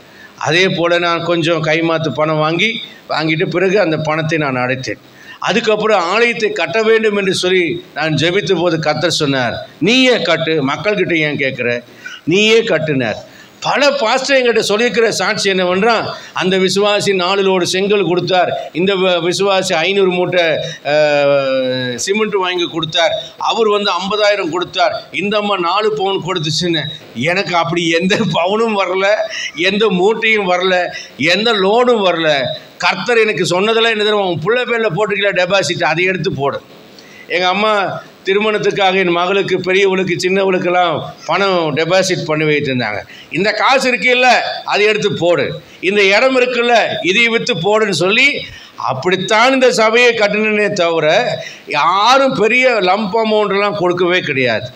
அதே போல் நான் கொஞ்சம் கைமாத்து பணம் வாங்கிட்டு பிறகு அந்த பணத்தை நான் அடைத்தேன். அதுக்கப்புறம் ஆலயத்தை கட்ட வேண்டும் என்று சொல்லி நான் ஜெபித்த போது கர்த்தர் சொன்னார், நீயே கட்டு, மக்கள்கிட்ட ஏன் கேட்குற, நீயே கட்டுனார். பல பாஸ்டர் எங்கிட்ட சொல்லியிருக்கிற சாட்சி என்னவென்றால், அந்த விசுவாசி 4 லோடு செங்கல் கொடுத்தார், இந்த விசுவாசி 500 மூட்டை சிமெண்ட் வாங்கி கொடுத்தார், அவர் 50,000 கொடுத்தார், இந்த அம்மா 4 பவுன் கொடுத்துச்சுன்னு. எனக்கு அப்படி எந்த பவுனும் வரல, எந்த மூட்டையும் வரல, எந்த லோடும் வரல. கர்த்தர் எனக்கு சொன்னதெல்லாம் என்ன தெரியும், உன் பிள்ளை பேரில் போட்டுக்கல டெபாசிட், அதை எடுத்து போடு. எங்கள் அம்மா திருமணத்துக்காக என் மகளுக்கு, பெரியவளுக்கு, சின்னவளுக்கெல்லாம் பணம் டெபாசிட் பண்ணி வைத்திருந்தாங்க. இந்த காசு இருக்குல்ல, அதை எடுத்து போடு, இந்த இடம் இருக்குல்ல, இதை விற்று போடுன்னு சொல்லி அப்படித்தான் இந்த சபையை கட்டினே தவிர யாரும் பெரிய லம்ப் அமௌண்ட்லாம் கொடுக்கவே கிடையாது.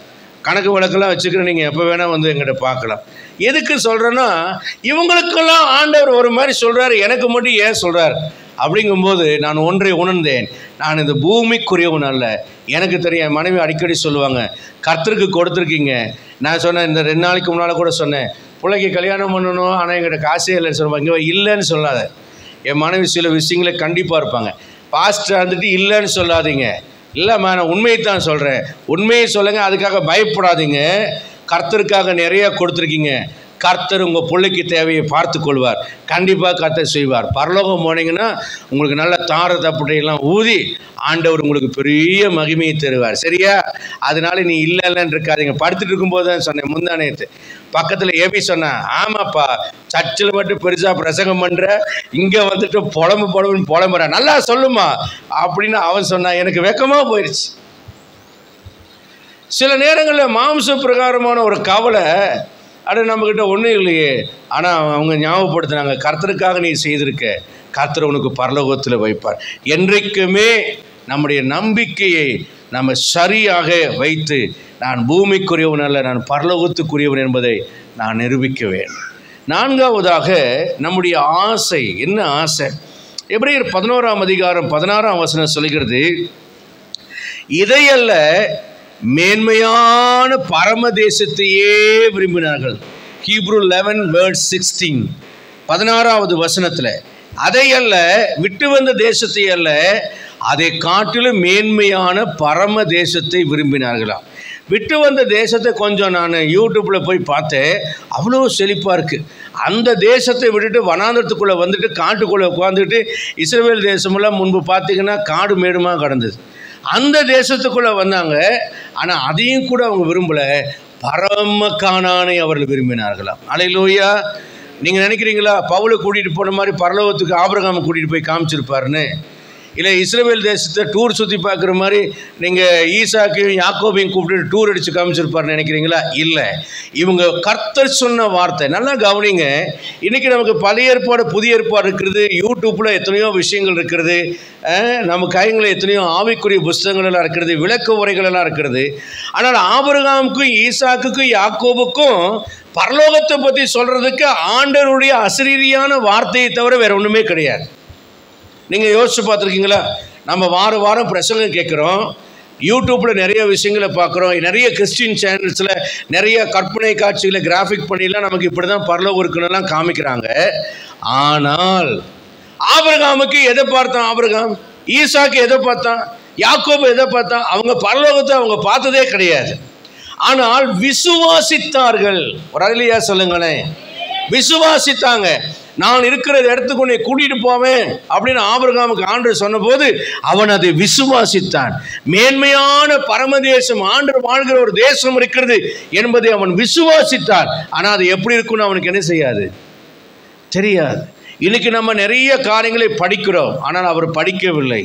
கணக்கு வழக்கெல்லாம் வச்சுக்கிற நீங்கள் எப்போ வேணால் வந்து எங்கிட்ட பார்க்கலாம். எதுக்கு சொல்கிறேன்னா, இவங்களுக்கெல்லாம் ஆண்டவர் ஒரு மாதிரி சொல்கிறார், எனக்கு மட்டும் ஏன் சொல்கிறார் அப்படிங்கும்போது நான் ஒன்றை உணர்ந்தேன், நான் இந்த பூமிக்குரியவன் அல்ல. எனக்கு தெரியும், என் மனைவி அடிக்கடி சொல்லுவாங்க, கர்த்தருக்கு கொடுத்துருக்கீங்க. நான் சொன்னேன், இந்த 2 நாளைக்கு முன்னால் கூட சொன்னேன், பிள்ளைக்கு கல்யாணம் பண்ணணும், ஆனால் எங்கிட்ட காசே இல்லைன்னு சொல்லுவாங்க. இங்கே இல்லைன்னு சொல்லாத. என் மனைவி சில விஷயங்களை கண்டிப்பாக இருப்பாங்க, பாஸ்டர் வந்துட்டு இல்லைன்னு சொல்லாதீங்க. இல்லைம்மா, நான் உண்மையை தான் சொல்கிறேன், உண்மையை சொல்லுங்கள், அதுக்காக பயப்படாதீங்க. கர்த்தருக்காக நிறையா கொடுத்துருக்கீங்க, கர்த்தர் உங்கள் பிள்ளைக்கு தேவையை பார்த்து கொள்வார், கண்டிப்பாக கர்த்தர் செய்வார். பரலோகம் போனீங்கன்னா உங்களுக்கு நல்ல தார தப்பட்டையெல்லாம் ஊதி ஆண்டவர் உங்களுக்கு பெரிய மகிமையை தருவார். சரியா? அதனால நீ இல்லைன்னு இருக்காதீங்க. படுத்துட்டு இருக்கும்போது தான் சொன்னேன், முந்தானேத்து பக்கத்தில் ஏபி சொன்னேன், ஆமாப்பா சர்ச்சில் மட்டும் பெருசாக பிரசங்கம் பண்ணுற, இங்கே வந்துட்டு புலம்புற, நல்லா சொல்லுமா அப்படின்னு அவன் சொன்னான். எனக்கு வெக்கமாக போயிடுச்சு. சில நேரங்களில் மாம்ச பிரகாரமான ஒரு கவலை, அது நம்மக்கிட்ட ஒன்றும் இல்லையே, ஆனால் அவங்க ஞாபகப்படுத்தினாங்க, கர்த்தருக்காக நீ செய்திருக்க, கர்த்தர் உனக்கு பரலோகத்தில் வைப்பார். என்றைக்குமே நம்முடைய நம்பிக்கையை நம்ம சரியாக வைத்து நான் பூமிக்குரியவன் அல்ல, நான் பரலோகத்துக்குரியவன் என்பதை நான் நிரூபிக்க வேண்டும். நான்காவதாக நம்முடைய ஆசை. என்ன ஆசை? எபிரேயர் 11ஆம் அதிகாரம் 16ஆம் வசனம் சொல்கிறது, இதையல்ல மேன்மையான பரமதேசத்தையே விரும்பினார்கள். ஹீப்ரு 11:16 16வது வசனத்தில், அதையல்ல விட்டு வந்த தேசத்தை அல்ல, அதை காட்டிலும் மேன்மையான பரம தேசத்தை விரும்பினார்களாம். விட்டு வந்த தேசத்தை கொஞ்சம் நான் யூடியூப்பில் போய் பார்த்தேன், அவ்வளோ செழிப்பாக இருக்குது. அந்த தேசத்தை விட்டுட்டு வனாந்தரத்துக்குள்ளே வந்துட்டு காட்டுக்குள்ளே உட்காந்துக்கிட்டு, இஸ்ரவேல் தேசமெல்லாம் முன்பு பார்த்திங்கன்னா காடு மேடுமாக கிடந்தது. அந்த தேசத்துக்குள்ளே வந்தாங்க. ஆனால் அதையும் கூட அவங்க விரும்பலை, பரம கானானை அவர்கள் விரும்பினார்களாம். அல்லேலூயா. நீங்கள் நினைக்கிறீங்களா பவுலை கூட்டிகிட்டு போன மாதிரி பரலோகத்துக்கு ஆபிரகாமை கூட்டிகிட்டு போய் காமிச்சிருப்பாருன்னு? இல்லை இஸ்ரவேல் தேசத்தை டூர் சுற்றி பார்க்குற மாதிரி நீங்கள் ஈசாக்கையும் யாக்கோபையும் கூப்பிட்டு டூர் அடித்து காமிச்சிருப்பாருன்னு நினைக்கிறீங்களா? இல்லை. இவங்க கர்த்தர் சொன்ன வார்த்தை. நல்லா கவனிங்க. இன்றைக்கி நமக்கு பழைய ஏற்பாடு புதிய ஏற்பாடு இருக்கிறது, யூடியூப்பில் எத்தனையோ விஷயங்கள் இருக்கிறது, நம்ம கைங்களில் எத்தனையோ ஆவிக்குரிய புஸ்தகங்கள் எல்லாம் இருக்கிறது, விளக்க உரைகள் எல்லாம் இருக்கிறது. ஆனால் ஆபிரகாமுக்கும் ஈசாக்குக்கும் யாக்கோபுக்கும் பரலோகத்தை பற்றி சொல்கிறதுக்கு ஆண்டவருடைய அசரீரியான வார்த்தையை தவிர வேறு ஒன்றுமே கிடையாது. நீங்கள் யோசிச்சு பார்த்துருக்கீங்களா? நம்ம வாரம் வாரம் பிரசங்கம் கேட்குறோம், யூடியூப்பில் நிறைய விஷயங்களை பார்க்குறோம், நிறைய கிறிஸ்டின் சேனல்ஸில் நிறைய கற்பனை காட்சிகளை கிராஃபிக் பண்ணிலாம் நமக்கு இப்படி தான் பரலோகம் இருக்குன்னெல்லாம் காமிக்கிறாங்க. ஆனால் ஆபிரகாமுக்கு எதை பார்த்தான்? ஆபிரகாம் ஈசாக்கு எதை பார்த்தான்? யாக்கோபு எதை பார்த்தான்? அவங்க பரலோகத்தை அவங்க பார்த்ததே கிடையாது. ஆனால் விசுவாசித்தார்கள். ஒரு அல்லேலூயா சொல்லுங்களேன். விசுவாசித்தாங்க. நான் இருக்கிற இடத்துக்கு உன்னை கூட்டிகிட்டு போவேன் அப்படின்னு ஆபிரகாமுக்கு ஆண்டவர் சொன்னபோது அவன் அதை விசுவாசித்தான். மேன்மையான பரமதேசம், ஆண்டவர் வாழ்கிற ஒரு தேசம் இருக்கிறது என்பதை அவன் விசுவாசித்தான். ஆனால் அது எப்படி இருக்குன்னு அவனுக்கு என்ன செய்யாது? தெரியாது. இன்னைக்கு நம்ம நிறைய காரியங்களை படிக்கிறோம், ஆனால் அவர் படிக்கவில்லை.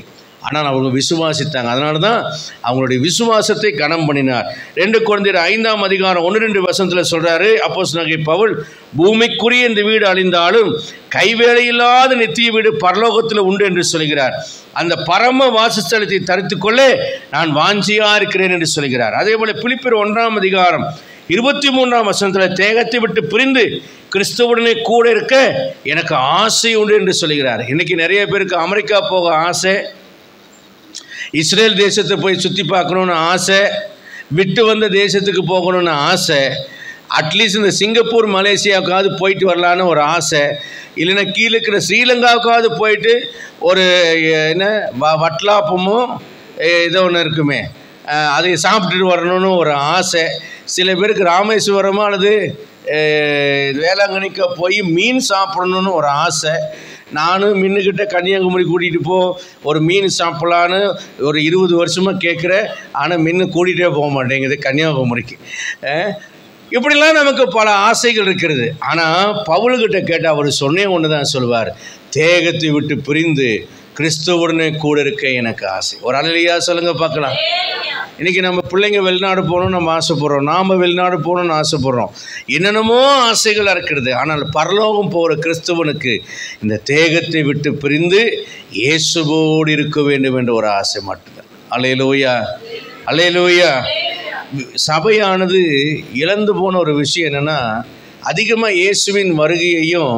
ஆனால் அவங்க விசுவாசித்தாங்க. அதனால தான் அவங்களுடைய விசுவாசத்தை கனம் பண்ணினார். 2 கொரிந்தியர் 5ஆம் அதிகாரம் 1-2 வசனத்தில் சொல்கிறாரு அப்போஸ்தலனாகிய பவுல், பூமிக்குரிய இந்த வீடு அழிந்தாலும் கைவேலையில்லாத நித்திய வீடு பரலோகத்தில் உண்டு என்று சொல்கிறார். அந்த பரம வாசஸ்தலத்தை தரித்துக்கொள்ள நான் வாஞ்சியாக இருக்கிறேன் என்று சொல்கிறார். அதே போல் பிலிப்பியர் 1ஆம் அதிகாரம் 23ஆம் வசனத்தில், தேகத்தை விட்டு பிரிந்து கிறிஸ்துவுடனே கூட இருக்க எனக்கு ஆசை உண்டு என்று சொல்கிறார். இன்றைக்கி நிறைய பேருக்கு அமெரிக்கா போக ஆசை, இஸ்ரேல் தேசத்தை போய் சுற்றி பார்க்கணுன்னு ஆசை, விட்டு வந்த தேசத்துக்கு போகணுன்னு ஆசை, அட்லீஸ்ட் இந்த சிங்கப்பூர் மலேசியாவுக்காவது போயிட்டு வரலான்னு ஒரு ஆசை, இல்லைன்னா கீழே இருக்கிற ஸ்ரீலங்காவுக்காவது போயிட்டு ஒரு என்ன வட்லாப்பமும் ஏதோ ஒன்று இருக்குமே அதை சாப்பிட்டுட்டு வரணும்னு ஒரு ஆசை. சில பேருக்கு ராமேஸ்வரமோ அல்லது வேளாங்கண்ணிக்கு போய் மீன் சாப்பிடணுன்னு ஒரு ஆசை. நானும் மின்னுக்கிட்ட கன்னியாகுமரி கூட்டிகிட்டு போ, ஒரு மீன் சாப்பிட்லான்னு ஒரு 20 வருஷமாக கேட்குறேன். ஆனால் மின்னு கூட்டிகிட்டே போக மாட்டேங்குது கன்னியாகுமரிக்கு. இப்படிலாம் நமக்கு பல ஆசைகள் இருக்கிறது. ஆனால் பவுல்கிட்ட கேட்டால் அவர் சொன்னே ஒன்று தான் சொல்லுவார், தேகத்தை விட்டு பிரிந்து கிறிஸ்துவுடனே கூட இருக்க எனக்கு ஆசை. ஒரு அல்லேலூயா சொல்லுங்க பார்க்கலாம். இன்றைக்கி நம்ம பிள்ளைங்க வெளிநாடு போகணும்னு நம்ம ஆசைப்படுறோம், நாம் வெளிநாடு போகணுன்னு ஆசைப்படுறோம், என்னென்னமோ ஆசைகள் இருக்கிறது. ஆனால் பரலோகம் போகிற கிறிஸ்துவனுக்கு இந்த தேகத்தை விட்டு பிரிந்து இயேசுவோடு இருக்க வேண்டும் என்ற ஒரு ஆசை மட்டும்தான். அல்லேலூயா, அல்லேலூயா. சபையானது இழந்து போன ஒரு விஷயம் என்னென்னா, அதிகமாக இயேசுவின் வருகையையும்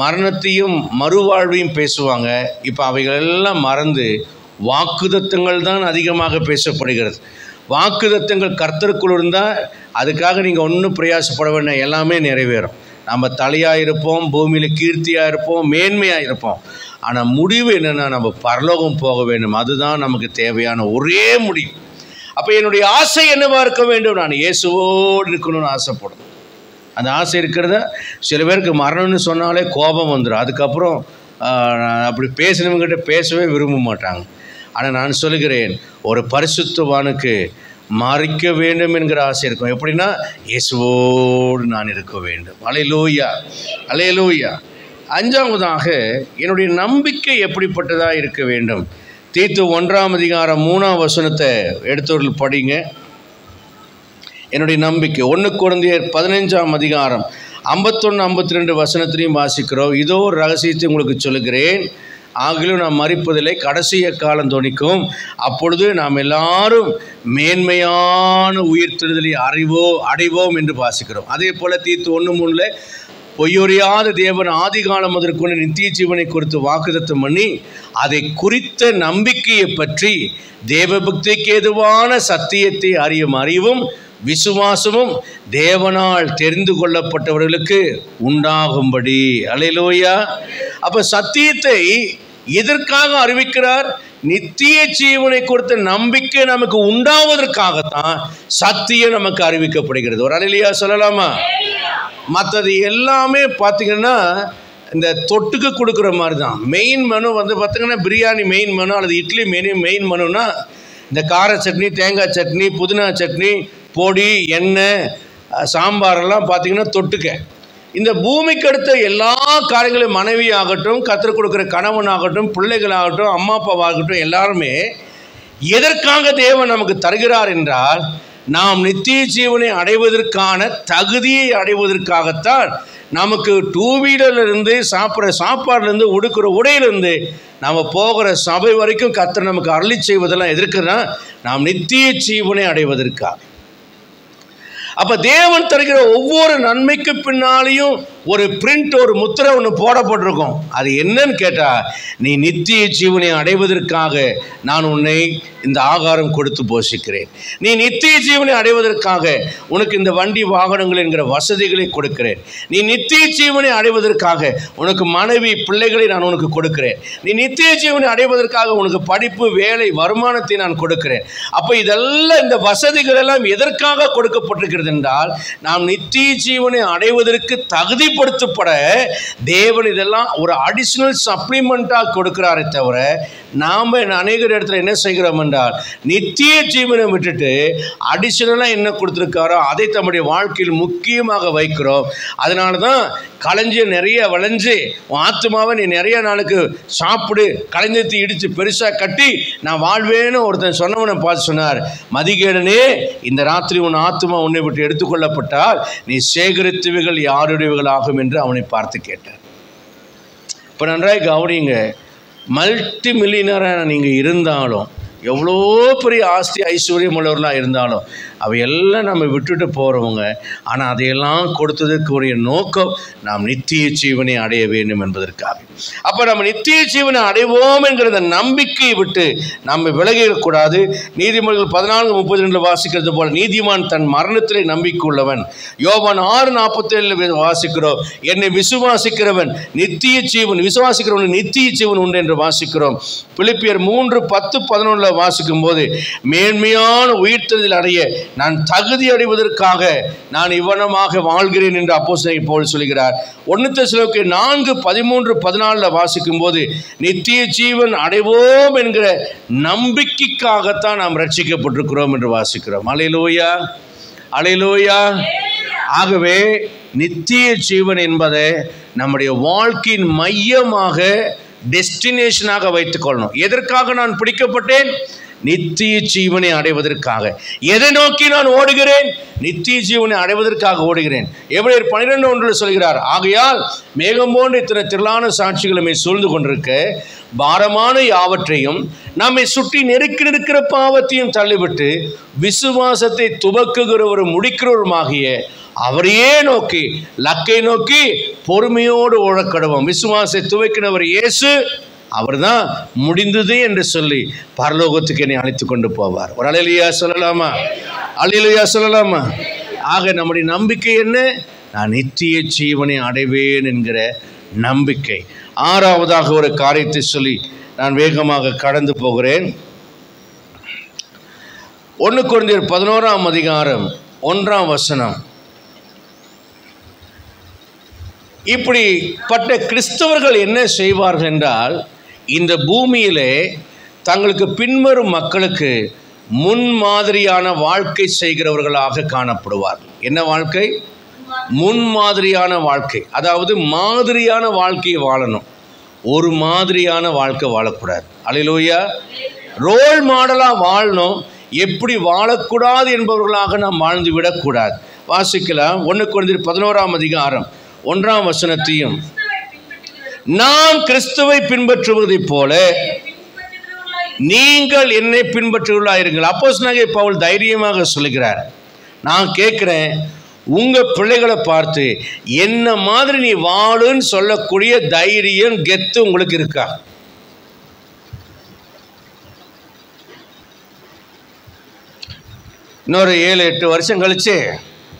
மரணத்தையும் மறுவாழ்வையும் பேசுவாங்க. இப்போ அவைகளெல்லாம் மறந்து வாக்குதத்தங்கள் தான் அதிகமாக பேசப்படுகிறது. வாக்குதத்தங்கள் கர்த்தருக்குள் இருந்தால் அதுக்காக நீங்கள் ஒன்றும் பிரயாசப்பட வேண்டாம், எல்லாமே நிறைவேறும். நம்ம தலையாக இருப்போம், பூமியில் கீர்த்தியாக இருப்போம், மேன்மையாக இருப்போம். ஆனால் முடிவு என்னென்னா நம்ம பரலோகம் போக வேண்டும். அதுதான் நமக்கு தேவையான ஒரே முடிவு. அப்போ என்னுடைய ஆசை என்னவாக இருக்க வேண்டும்? நான் இயேசுவோடு இருக்கணும்னு ஆசைப்படும். அந்த ஆசை இருக்கிறத சில பேருக்கு மரணம்னு சொன்னாலே கோபம் வந்துடும். அதுக்கப்புறம் அப்படி பேசினவங்ககிட்ட பேசவே விரும்ப மாட்டாங்க. ஆனால் நான் சொல்லுகிறேன், ஒரு பரிசுத்தவானுக்கு மறிக்க வேண்டும் என்கிற ஆசை இருக்கும். எப்படின்னா இயேசுவோடு நான் இருக்க வேண்டும். அல்லேலூயா, அல்லேலூயா. 5ஆவதாக என்னுடைய நம்பிக்கை எப்படிப்பட்டதாக இருக்க வேண்டும்? தீத்து 1ஆம் அதிகாரம் 3ஆம் வசனத்தை எடுத்தவர்கள் படிங்க. என்னுடைய நம்பிக்கை 1 கொரிந்தியர் 15ஆம் அதிகாரம் 51-52 வசனத்திலையும் வாசிக்கிறோம். இதோ ஒரு ரகசியத்தை உங்களுக்கு சொல்லுகிறேன், ஆகிலும் நாம் மரிப்பதில்லை, கடைசிய காலம் தொனிக்கும், அப்பொழுது நாம் எல்லாரும் மேன்மையான உயிர்த்தெழுதலை அடைவோம் என்று வாசிக்கிறோம். அதே போல தீத்து 1:3 பொய்யொறியாத தேவன் ஆதி காலம் முதற்கொண்டு நித்திய ஜீவனை குறித்து வாக்குத்தத்தம் பண்ணி அதை குறித்த நம்பிக்கையை பற்றி தேவபக்திக்கு ஏதுவான சத்தியத்தை அறியும் அறிவும் விசுவாசமும் தேவனால் தெரிந்து கொள்ளப்பட்டவர்களுக்கு உண்டாகும்படி. அல்லேலூயா. அப்ப சத்தியத்தை எதற்காக அறிவிக்கிறார்? நித்திய ஜீவனை குறித்த நம்பிக்கை நமக்கு உண்டாவதற்காகத்தான் சத்தியம் நமக்கு அறிவிக்கப்படுகிறது. ஒரு அல்லேலூயா சொல்லலாமா? மற்றது எல்லாமே பார்த்தீங்கன்னா இந்த தொட்டுக்கு கொடுக்குற மாதிரி தான். மெயின் மெனு வந்து பார்த்திங்கன்னா பிரியாணி மெயின் மெனு அல்லது இட்லி மெயின் மெனுனா இந்த கார சட்னி, தேங்காய் சட்னி, புதினா சட்னி, பொடி, எண்ணெய், சாம்பாரெல்லாம் பார்த்திங்கன்னா தொட்டுக்க. இந்த பூமிக்கு அடுத்த எல்லா காரியங்களையும் மனைவி ஆகட்டும், கற்றுக் கொடுக்குற கணவன் ஆகட்டும், பிள்ளைகளாகட்டும், அம்மா அப்பாவாகட்டும், எல்லாருமே எதற்காக தேவன் நமக்கு தருகிறார் என்றால் நாம் நித்திய ஜீவனை அடைவதற்கான தகுதியை அடைவதற்காகத்தான். நமக்கு 2 வீலர்லேருந்து சாப்பிட்ற சாப்பாடுலேருந்து உடுக்கிற உடையிலேருந்து நம்ம போகிற சபை வரைக்கும் கர்த்தர் நமக்கு அருளி செய்வதெல்லாம் எதற்குன்னா நாம் நித்திய ஜீவனை அடைவதற்காக. அப்போ தேவன் தருகிற ஒவ்வொரு நன்மைக்கு பின்னாலேயும் ஒரு பிரிண்ட், ஒரு முத்திரை ஒன்று போடப்பட்டிருக்கும். அது என்னன்னு கேட்டால், நீ நித்திய ஜீவனை அடைவதற்காக நான் உன்னை இந்த ஆகாரம் கொடுத்து போஷிக்கிறேன், நீ நித்திய ஜீவனை அடைவதற்காக உனக்கு இந்த வண்டி வாகனங்கள் என்கிற வசதிகளை கொடுக்கிறேன், நீ நித்திய ஜீவனை அடைவதற்காக உனக்கு மனைவி பிள்ளைகளை நான் உனக்கு கொடுக்கிறேன், நீ நித்திய ஜீவனை அடைவதற்காக உனக்கு படிப்பு, வேலை, வருமானத்தை நான் கொடுக்கிறேன். அப்போ இதெல்லாம், இந்த வசதிகள் எல்லாம் எதற்காக கொடுக்கப்பட்டிருக்கிறது என்றால் நாம் நித்திய ஜீவனை அடைவதற்கு தகுதிப்படுத்தப்பட தேவன் இதெல்லாம் ஒரு அடிஷனல் சப்ளிமெண்டாக கொடுக்கிறாரே தவிர, நாம் அநேக இடத்துல என்ன செய்கிறோம் என்றால் நித்திய ஜீவனை விட்டுட்டு அடிஷனலாக என்ன கொடுத்துருக்காரோ அதை தம்முடைய வாழ்க்கையில் முக்கியமாக வைக்கிறோம். அதனால தான் களஞ்சியம் நிறைய விளைஞ்சு ஆத்மாவை நீ நிறைய நாளுக்கு சாப்பிடு, களஞ்சியத்தை இடித்து பெருசாக கட்டி நான் வாழ்வேன்னு ஒருத்தன் சொன்னவனை பார்த்து சொன்னார், மதிகேடனே, இந்த ராத்திரி உன் ஆத்மா உன்னை விட்டு எடுத்துக்கொள்ளப்பட்டால் நீ சேகரித்தவைகள் யாருடையவைகள் ஆகும் என்று அவனை பார்த்து கேட்டார். இப்போ நன்றாய் கவனிங்க, மல்டி மில்லியனராக நீங்கள் இருந்தாலும், எவ்வளோ பெரிய ஆஸ்தி ஐஸ்வர்யம் உள்ளவர்களாக இருந்தாலும், அவையெல்லாம் நம்ம விட்டுட்டு போகிறவங்க. ஆனால் அதையெல்லாம் கொடுத்ததற்குரிய நோக்கம் நாம் நித்திய ஜீவனை அடைய வேண்டும் என்பதற்காக. அப்போ நம்ம நித்திய ஜீவனை அடைவோம் என்கிற நம்பிக்கையை விட்டு நம்ம விலகிடக்கூடாது. நீதிமொழிகள் 14:32 வாசிக்கிறது போல், நீதிமான் தன் மரணத்திலே நம்பிக்கை உள்ளவன். யோவான் 6:47 வாசிக்கிறோம், என்னை விசுவாசிக்கிறவன் நித்திய ஜீவன், விசுவாசிக்கிறவன் நித்திய ஜீவன் உண்டு என்று வாசிக்கிறோம். பிலிப்பியர் 3:10-11 வாசிக்கும் போது, மேன்மையான உயிர்த்தெழுதல் அடைய நான் தகுதி அடைவதற்காக நான் இவ்வனமாக வாழ்கிறேன் என்று அப்போஸ்தலன் பவுல் சொல்கிறார். 1 தெசலோனிக்கேயர் 4:13-14 வாசிக்கும் போது, நித்திய ஜீவன் அடைவோம் என்கிற நம்பிக்கைக்காகத்தான் நாம் ரட்சிக்கப்பட்டிருக்கிறோம் என்று வாசிக்கிறோம். அல்லேலூயா, அல்லேலூயா. ஆகவே நித்திய ஜீவன் என்பதை நம்முடைய வாழ்க்கையின் மையமாக, டெஸ்டினேஷனாக வைத்துக்கொள்ளணும். எதற்காக நான் பிடிக்கப்பட்டேன்? நித்திய ஜீவனை அடைவதற்காக. எதை நோக்கி நான் ஓடுகிறேன்? நித்திய ஜீவனை அடைவதற்காக ஓடுகிறேன். எபிரேயர் 12:1 சொல்கிறார், ஆகையால் மேகம் போன்ற இத்தனை திரளான சாட்சிகளுமே சூழ்ந்து கொண்டிருக்க பாரமான யாவற்றையும் நம்மை சுற்றி நெருக்கி நிற்கிற பாவத்தையும் தள்ளிவிட்டு விசுவாசத்தை துவக்குகிறவரும் முடிக்கிறவருமாகிய அவரையே நோக்கி, லக்கை நோக்கி பொறுமையோடு ஓடக்கடுவோம். விசுவாசத்தை துவக்கினவர் இயேசு, அவர் தான் முடிந்தது என்று சொல்லி பரலோகத்துக்கு என்னை அழைத்து கொண்டு போவார். ஒரு அல்லேலூயா சொல்லலாமா? அல்லேலூயா சொல்லலாமா? ஆக நம்முடைய நம்பிக்கை என்ன? நான் நித்திய ஜீவனை அடைவேன் என்கிற நம்பிக்கை. 6வதாக ஒரு காரியத்தை சொல்லி நான் வேகமாக கடந்து போகிறேன். 1 கொரிந்தியர் 11:1 இப்படிப்பட்ட கிறிஸ்தவர்கள் என்ன செய்வார்கள் என்றால், இந்த பூமியிலே தங்களுக்கு பின்வரும் மக்களுக்கு முன்மாதிரியான வாழ்க்கை செய்கிறவர்களாக காணப்படுவார்கள். என்ன வாழ்க்கை? முன்மாதிரியான வாழ்க்கை. அதாவது மாதிரியான வாழ்க்கையை வாழணும், ஒரு மாதிரியான வாழ்க்கை வாழக்கூடாது. அல்லேலூயா. ரோல் மாடலாக வாழணும், எப்படி வாழக்கூடாது என்பவர்களாக நாம் வாழ்ந்து விடக்கூடாது. வாசிக்கலாம். 1 கொரிந்தியர் 11:1 நான் கிறிஸ்துவை பின்பற்றுவதைப் போல நீங்கள் என்னை பின்பற்றுவீர்கள். அப்போஸ்தலனாகிய பவுல் தைரியமாக சொல்லுகிறார். நான் கேட்கிறேன், உங்க பிள்ளைகளை பார்த்து என்ன மாதிரி நீ வாழுன்னு சொல்லக்கூடிய தைரியம், கெத்து உங்களுக்கு இருக்கா? இன்னொரு 7-8 வருஷம் கழிச்சு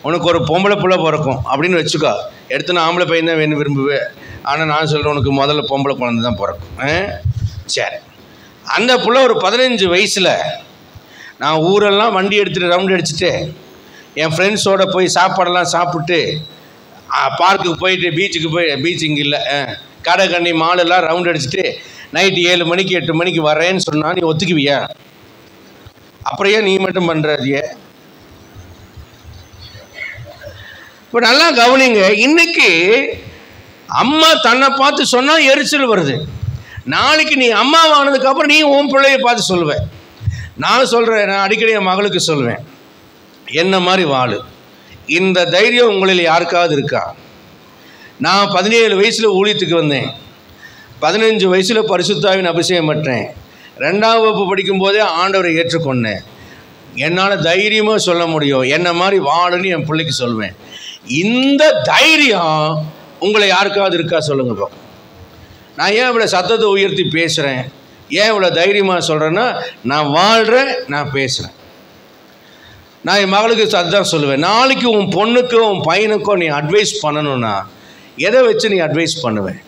உனக்கு ஒரு பொம்பளை பிள்ளை பிறக்கும் அப்படின்னு வச்சுக்கோ. எடுத்து நான் ஆம்பளை பையன் தான் வேணும் விரும்புவேன், ஆனால் நான் சொல்கிறேன் உனக்கு முதல்ல பொம்பளை குழந்தை தான் பிறக்கும். சரி, அந்த பிள்ளை ஒரு 15 வயசில் நான் ஊரெல்லாம் வண்டி எடுத்துகிட்டு ரவுண்ட் அடிச்சுட்டு என் ஃப்ரெண்ட்ஸோடு போய் சாப்பாடெல்லாம் சாப்பிட்டு பார்க்குக்கு போயிட்டு பீச் இங்கே இல்லை கடை கண்ணி மாலெல்லாம் ரவுண்ட் அடிச்சுட்டு நைட்டு 7 மணிக்கு 8 மணிக்கு வரேன்னு சொன்னால் நீ ஒத்துக்குவியா? அப்புறம் ஏன் நீ மட்டும் பண்ணுறதியே? இப்போ நல்லா கவனிங்க, இன்னைக்கு அம்மா தன்னை பார்த்து சொன்னால் எரிச்சல் வருது. நாளைக்கு நீ அம்மா ஆனதுக்கப்புறம் நீ உன் பிள்ளைய பார்த்து சொல்லுவேன். நான் சொல்கிறேன், நான் அடிக்கடி என் மகளுக்கு சொல்லுவேன், என்ன மாதிரி வாழு. இந்த தைரியம் உங்களில் யாருக்காவது இருக்கா? நான் 17 வயசில் ஊழியத்துக்கு வந்தேன். 15 வயசில் பரிசுத்தாவின் அபிஷேகம் பெற்றேன். 2ஆம் வகுப்பு படிக்கும்போதே ஆண்டவரை ஏற்றுக்கொண்டேன். என்னால் தைரியமாக சொல்ல முடியும், என்ன மாதிரி வாழுன்னு என் பிள்ளைக்கு சொல்வேன். இந்த தைரியம் உங்களை யாருக்காவது இருக்கா சொல்லுங்கப்பா. நான் ஏன் இவ்வளோ சத்தத்தை உயர்த்தி பேசுகிறேன், ஏன் இவ்வளோ தைரியமாக சொல்கிறேன்னா, நான் வாழ்கிறேன், நான் பேசுகிறேன். நான் என் மகளுக்கு அதுதான் சொல்லுவேன், நாளைக்கு உன் பொண்ணுக்கோ உன் பையனுக்கோ நீ அட்வைஸ் பண்ணணும்னா எதை வச்சு நீ அட்வைஸ் பண்ணுவேன்?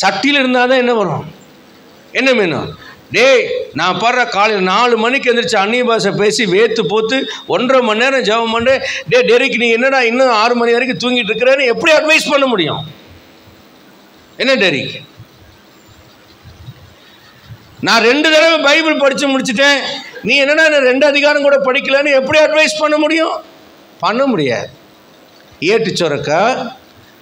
சட்டியில் இருந்தால் தான் என்ன வரும், என்ன வேணும்? டேய், நான் படுற காலையில் 4 மணிக்கு எழுந்திரிச்சு அந்நிய பாஷை பேசி வேத்து போத்து 1.5 மணி நேரம் ஜெபம் பண்ணு, டெரிக்கு நீ என்னடா இன்னும் 6 மணி வரைக்கும் தூங்கிட்டு இருக்கிறேன்னு எப்படி அட்வைஸ் பண்ண முடியும்? என்ன டெரிக், நான் 2 தடவை பைபிள் படித்து முடிச்சுட்டேன், நீ என்னடா 2 அதிகாரம் கூட படிக்கலன்னு எப்படி அட்வைஸ் பண்ண முடியும்? பண்ண முடியாது. ஏட்டு சொரக்கா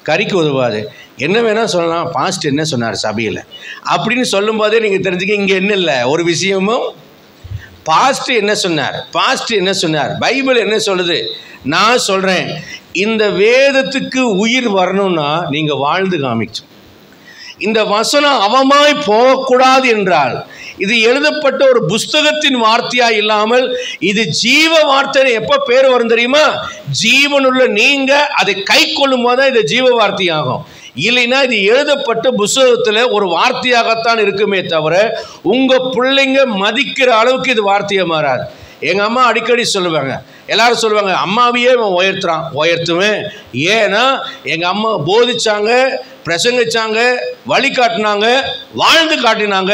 கறிக்கு உதவாது. என்ன வேணால் சொல்லலாம், பாஸ்ட் என்ன சொன்னார் சபையில் அப்படின்னு சொல்லும்போதே நீங்கள் தெரிஞ்சுக்க இங்கே என்ன இல்லை ஒரு விஷயமும். பாஸ்ட் என்ன சொன்னார், பாஸ்ட் என்ன சொன்னார், பைபிள் என்ன சொல்லுது. நான் சொல்கிறேன், இந்த வேதத்துக்கு உயிர் வரணும்னா நீங்கள் வாழ்ந்து காமிச்சோம். இந்த வசனம் அவமாய் போகக்கூடாது என்றால் இது எழுதப்பட்ட ஒரு புஸ்தகத்தின் வார்த்தையா இல்லாமல் இது ஜீவ வார்த்தை. எப்போ பேர் வரும் தெரியுமா? ஜீவனுள்ள நீங்க அதை கை கொள்ளும் போது இது ஜீவ வார்த்தையாகும். இல்லைன்னா இது எழுதப்பட்ட புஸ்தகத்தில் ஒரு வார்த்தையாகத்தான் இருக்குமே தவிர உங்கள் பிள்ளைங்க மதிக்கிற அளவுக்கு இது வார்த்தையை மாறாது. எங்கள் அம்மா அடிக்கடி சொல்லுவாங்க, எல்லாரும் சொல்லுவாங்க, அம்மாவையே உயர்த்துறான். உயர்த்துவேன். ஏன்னா எங்கள் அம்மா போதிச்சாங்க, பிரசங்கிச்சாங்க, வழிகாட்டினாங்க, வாழ்ந்து காட்டினாங்க,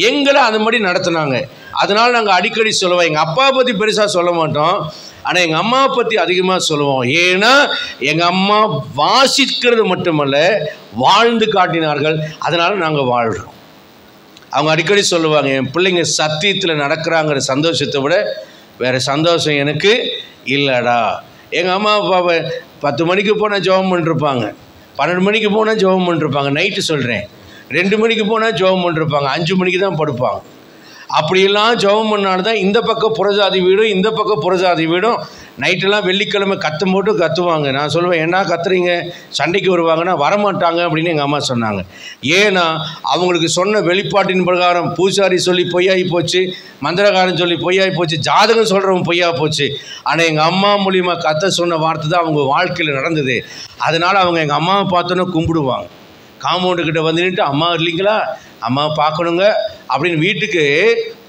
எங்களை அது மாதிரி நடத்தினாங்க. அதனால் நாங்கள் அடிக்கடி சொல்லுவோம். எங்கள் அப்பா பற்றி பெருசாக சொல்ல மாட்டோம், ஆனால் எங்கள் அம்மாவை பற்றி அதிகமாக சொல்லுவோம். ஏன்னா எங்கள் அம்மா வாசிக்கிறது மட்டுமல்ல வாழ்ந்து காட்டினார்கள், அதனால் நாங்கள் வாழ்கிறோம். அவங்க அடிக்கடி சொல்லுவாங்க, என் பிள்ளைங்க சத்தியத்தில் நடக்கிறாங்கிற சந்தோஷத்தை விட வேறு சந்தோஷம் எனக்கு இல்லைடா. எங்கள் அம்மா அப்பாவை 10 மணிக்கு போனால் ஜெபம் பண்ணிருப்பாங்க, 12 மணிக்கு போனால் ஜெபம் பண்ணிருப்பாங்க, நைட்டு சொல்கிறேன் 2 மணிக்கு போனால் ஜெபம் பண்ணிருப்பாங்க, 5 மணிக்கு தான் படுப்பாங்க. அப்படியெல்லாம் ஜெபம் பண்ணால்தான் இந்த பக்கம் புறஜாதி வீடும் இந்த பக்கம் புறஜாதி வீடும் நைட்டெல்லாம் வெள்ளிக்கிழமை கத்தும் போட்டு கத்துவாங்க. நான் சொல்லுவேன், என்ன கத்துறீங்க, சண்டைக்கு வருவாங்கன்னா வரமாட்டாங்க அப்படின்னு எங்கள் அம்மா சொன்னாங்க. ஏன்னா அவங்களுக்கு சொன்ன வெளிப்பாட்டின் பிரகாரம் பூசாரி சொல்லி பொய்யாகி போச்சு, மந்திரகாரன் சொல்லி பொய்யாகி போச்சு, ஜாதகம் சொல்கிறவங்க பொய்யா போச்சு. ஆனால் எங்கள் அம்மா மூலிமா கத்த சொன்ன வார்த்தை தான் அவங்க வாழ்க்கையில் நடந்தது. அதனால் அவங்க எங்கள் அம்மாவை பார்த்தோன்னே கும்பிடுவாங்க. காம்பவுண்டுக்கிட்ட வந்துட்டு, அம்மா இல்லைங்களா, அம்மா பார்க்கணுங்க அப்படின்னு வீட்டுக்கு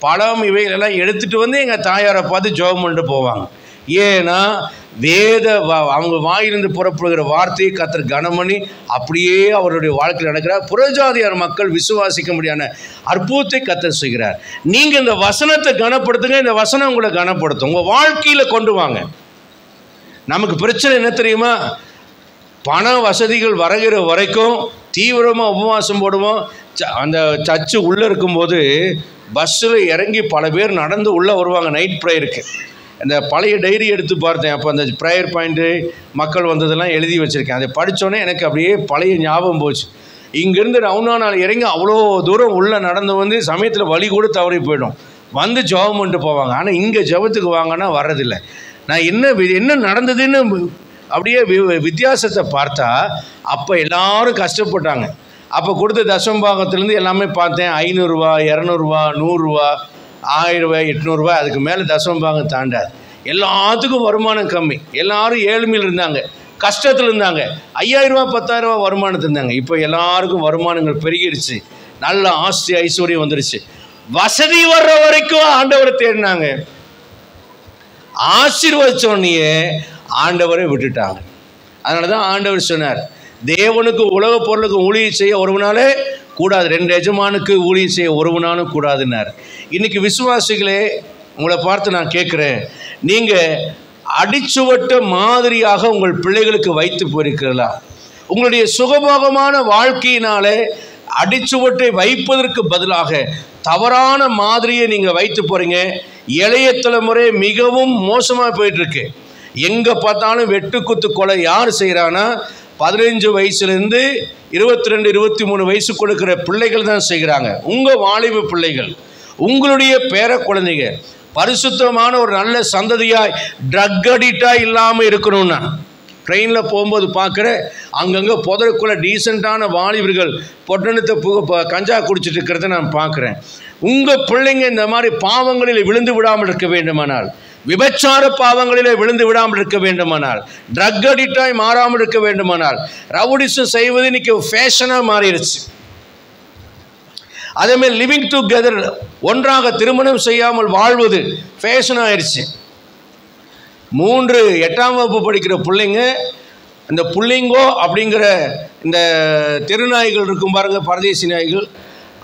பழம் இவைகளெல்லாம் எடுத்துகிட்டு வந்து எங்கள் தாயாரை பார்த்து ஜெபம் பண்ணிட்டு போவாங்க. ஏன்னா அவங்க வாயிலிருந்து புறப்படுகிற வார்த்தையை கர்த்தர் கனமணி அப்படியே அவருடைய வாழ்க்கையில் நடக்கிறார். புறஜாதியார் மக்கள் விசுவாசிக்க முடியாத அற்புதத்தை கர்த்தர் செய்கிறார். நீங்கள் இந்த வசனத்தை கனப்படுத்துங்க, இந்த வசனம் உங்களை கனப்படுத்தும், உங்கள் வாழ்க்கையில் கொண்டு வாங்க. நமக்கு பிரச்சனை என்ன தெரியுமா? பண வசதிகள் வருகிற வரைக்கும் தீவிரமாக உபவாசம் போடுவோம். அந்த சர்ச்சு உள்ளே இருக்கும்போது பஸ்ஸில் இறங்கி பல பேர் நடந்து உள்ளே வருவாங்க நைட் ப்ரேயருக்கு. அந்த பழைய டைரி எடுத்து பார்த்தேன், அப்போ அந்த ப்ரேயர் பாயிண்ட்டு மக்கள் வந்ததெல்லாம் எழுதி வச்சுருக்கேன். அதை படித்தோன்னே எனக்கு அப்படியே பழைய ஞாபகம் போச்சு. இங்கேருந்து ரவுண்டானால் இறங்கி அவ்வளோ தூரம் உள்ளே நடந்து வந்து சமயத்தில் வழி கூட தவறி போயிடும், வந்து ஜெபம் பண்ணிட்டு போவாங்க. ஆனால் இங்கே ஜெபத்துக்கு வாங்கன்னா வர்றதில்லை. நான் என்ன நடந்ததுன்னு அப்படியே வித்தியாசத்தை பார்த்தா அப்போ எல்லாரும் கஷ்டப்பட்டாங்க. அப்போ கொடுத்த தசமபாகத்திலேருந்து எல்லாமே பார்த்தேன். 500 ரூபா, 200 ரூபா, 100 ரூபா, 1000 ரூபாய், 800 ரூபாய், அதுக்கு மேலே தசமபாகம் தாண்டாது. எல்லாத்துக்கும் வருமானம் கம்மி. எல்லாரும் ஏழ்மையில் இருந்தாங்க, கஷ்டத்தில் இருந்தாங்க. 5000 ரூபா 10,000 ரூபா வருமானத்தில் இருந்தாங்க. இப்போ எல்லாருக்கும் வருமானங்கள் பெருகிடுச்சு, நல்ல ஆஸ்தி ஐஸ்வர்யம் வந்துருச்சு. வசதி வர்ற வரைக்கும் ஆண்டவரை தேடினாங்க. ஆசீர்வதிச்சோடனே ஆண்டவரை விட்டுட்டாங்க. அதனால தான் ஆண்டவர் சொன்னார், தேவனுக்கு உலக பொருளுக்கு ஊழியம் செய்ய ஒருவனாலே கூடாது, 2 எஜமானுக்கு ஊழியம் செய்ய ஒருவனாலும் கூடாதுன்னார். இன்னைக்கு விசுவாசிகளே, உங்களை பார்த்து நான் கேட்குறேன், நீங்கள் அடிச்சுவட்ட மாதிரியாக உங்கள் பிள்ளைகளுக்கு வைத்து போயிருக்கிறீர்களா? உங்களுடைய சுகபோகமான வாழ்க்கையினாலே அடிச்சுவட்டை வைப்பதற்கு பதிலாக தவறான மாதிரியை நீங்கள் வைத்து போகிறீங்க. இளைய தலைமுறை மிகவும் மோசமாக போயிட்டுருக்கு. எங்கே பார்த்தாலும் வெட்டு குத்து கொலை யார் செய்கிறான்னா 15 வயசுலேருந்து 22, 23 வயசு கொடுக்குற பிள்ளைகள் தான் செய்கிறாங்க. உங்கள் வாலிப பிள்ளைகள், உங்களுடைய பேர குழந்தைங்க பரிசுத்தமான ஒரு நல்ல சந்ததியாய் ட்ரக் அடிக்டாக இல்லாமல் இருக்கணும்னா, ட்ரெயினில் போகும்போது பார்க்குற அங்கங்கே புதருக்குள்ளே டீசெண்டான வாலிபர்கள் பொட்டணத்தை கஞ்சா குடிச்சிட்டு இருக்கிறத நான் பார்க்குறேன். உங்கள் பிள்ளைங்க இந்த மாதிரி பாவங்களில் விழுந்து விடாமல் இருக்க வேண்டுமானால், விபச்சார பாவங்களிலே விழுந்து விடாமல் இருக்க வேண்டுமானால், ட்ரக் அடிக்டாய் மாறாமல் இருக்க வேண்டுமானால், ரவுடிசம் செய்வது இன்னைக்கு ஃபேஷனாக மாறிடுச்சு. அதேமாதிரி லிவிங் டுகெதர், ஒன்றாக திருமணம் செய்யாமல் வாழ்வது ஃபேஷன் ஆயிடுச்சு. 3 8ஆம் வகுப்பு படிக்கிற பிள்ளைங்க, இந்த புள்ளிங்கோ அப்படிங்கிற இந்த தெருநாய்கள் இருக்கும் பாருங்க, பரதேசி நாய்கள்,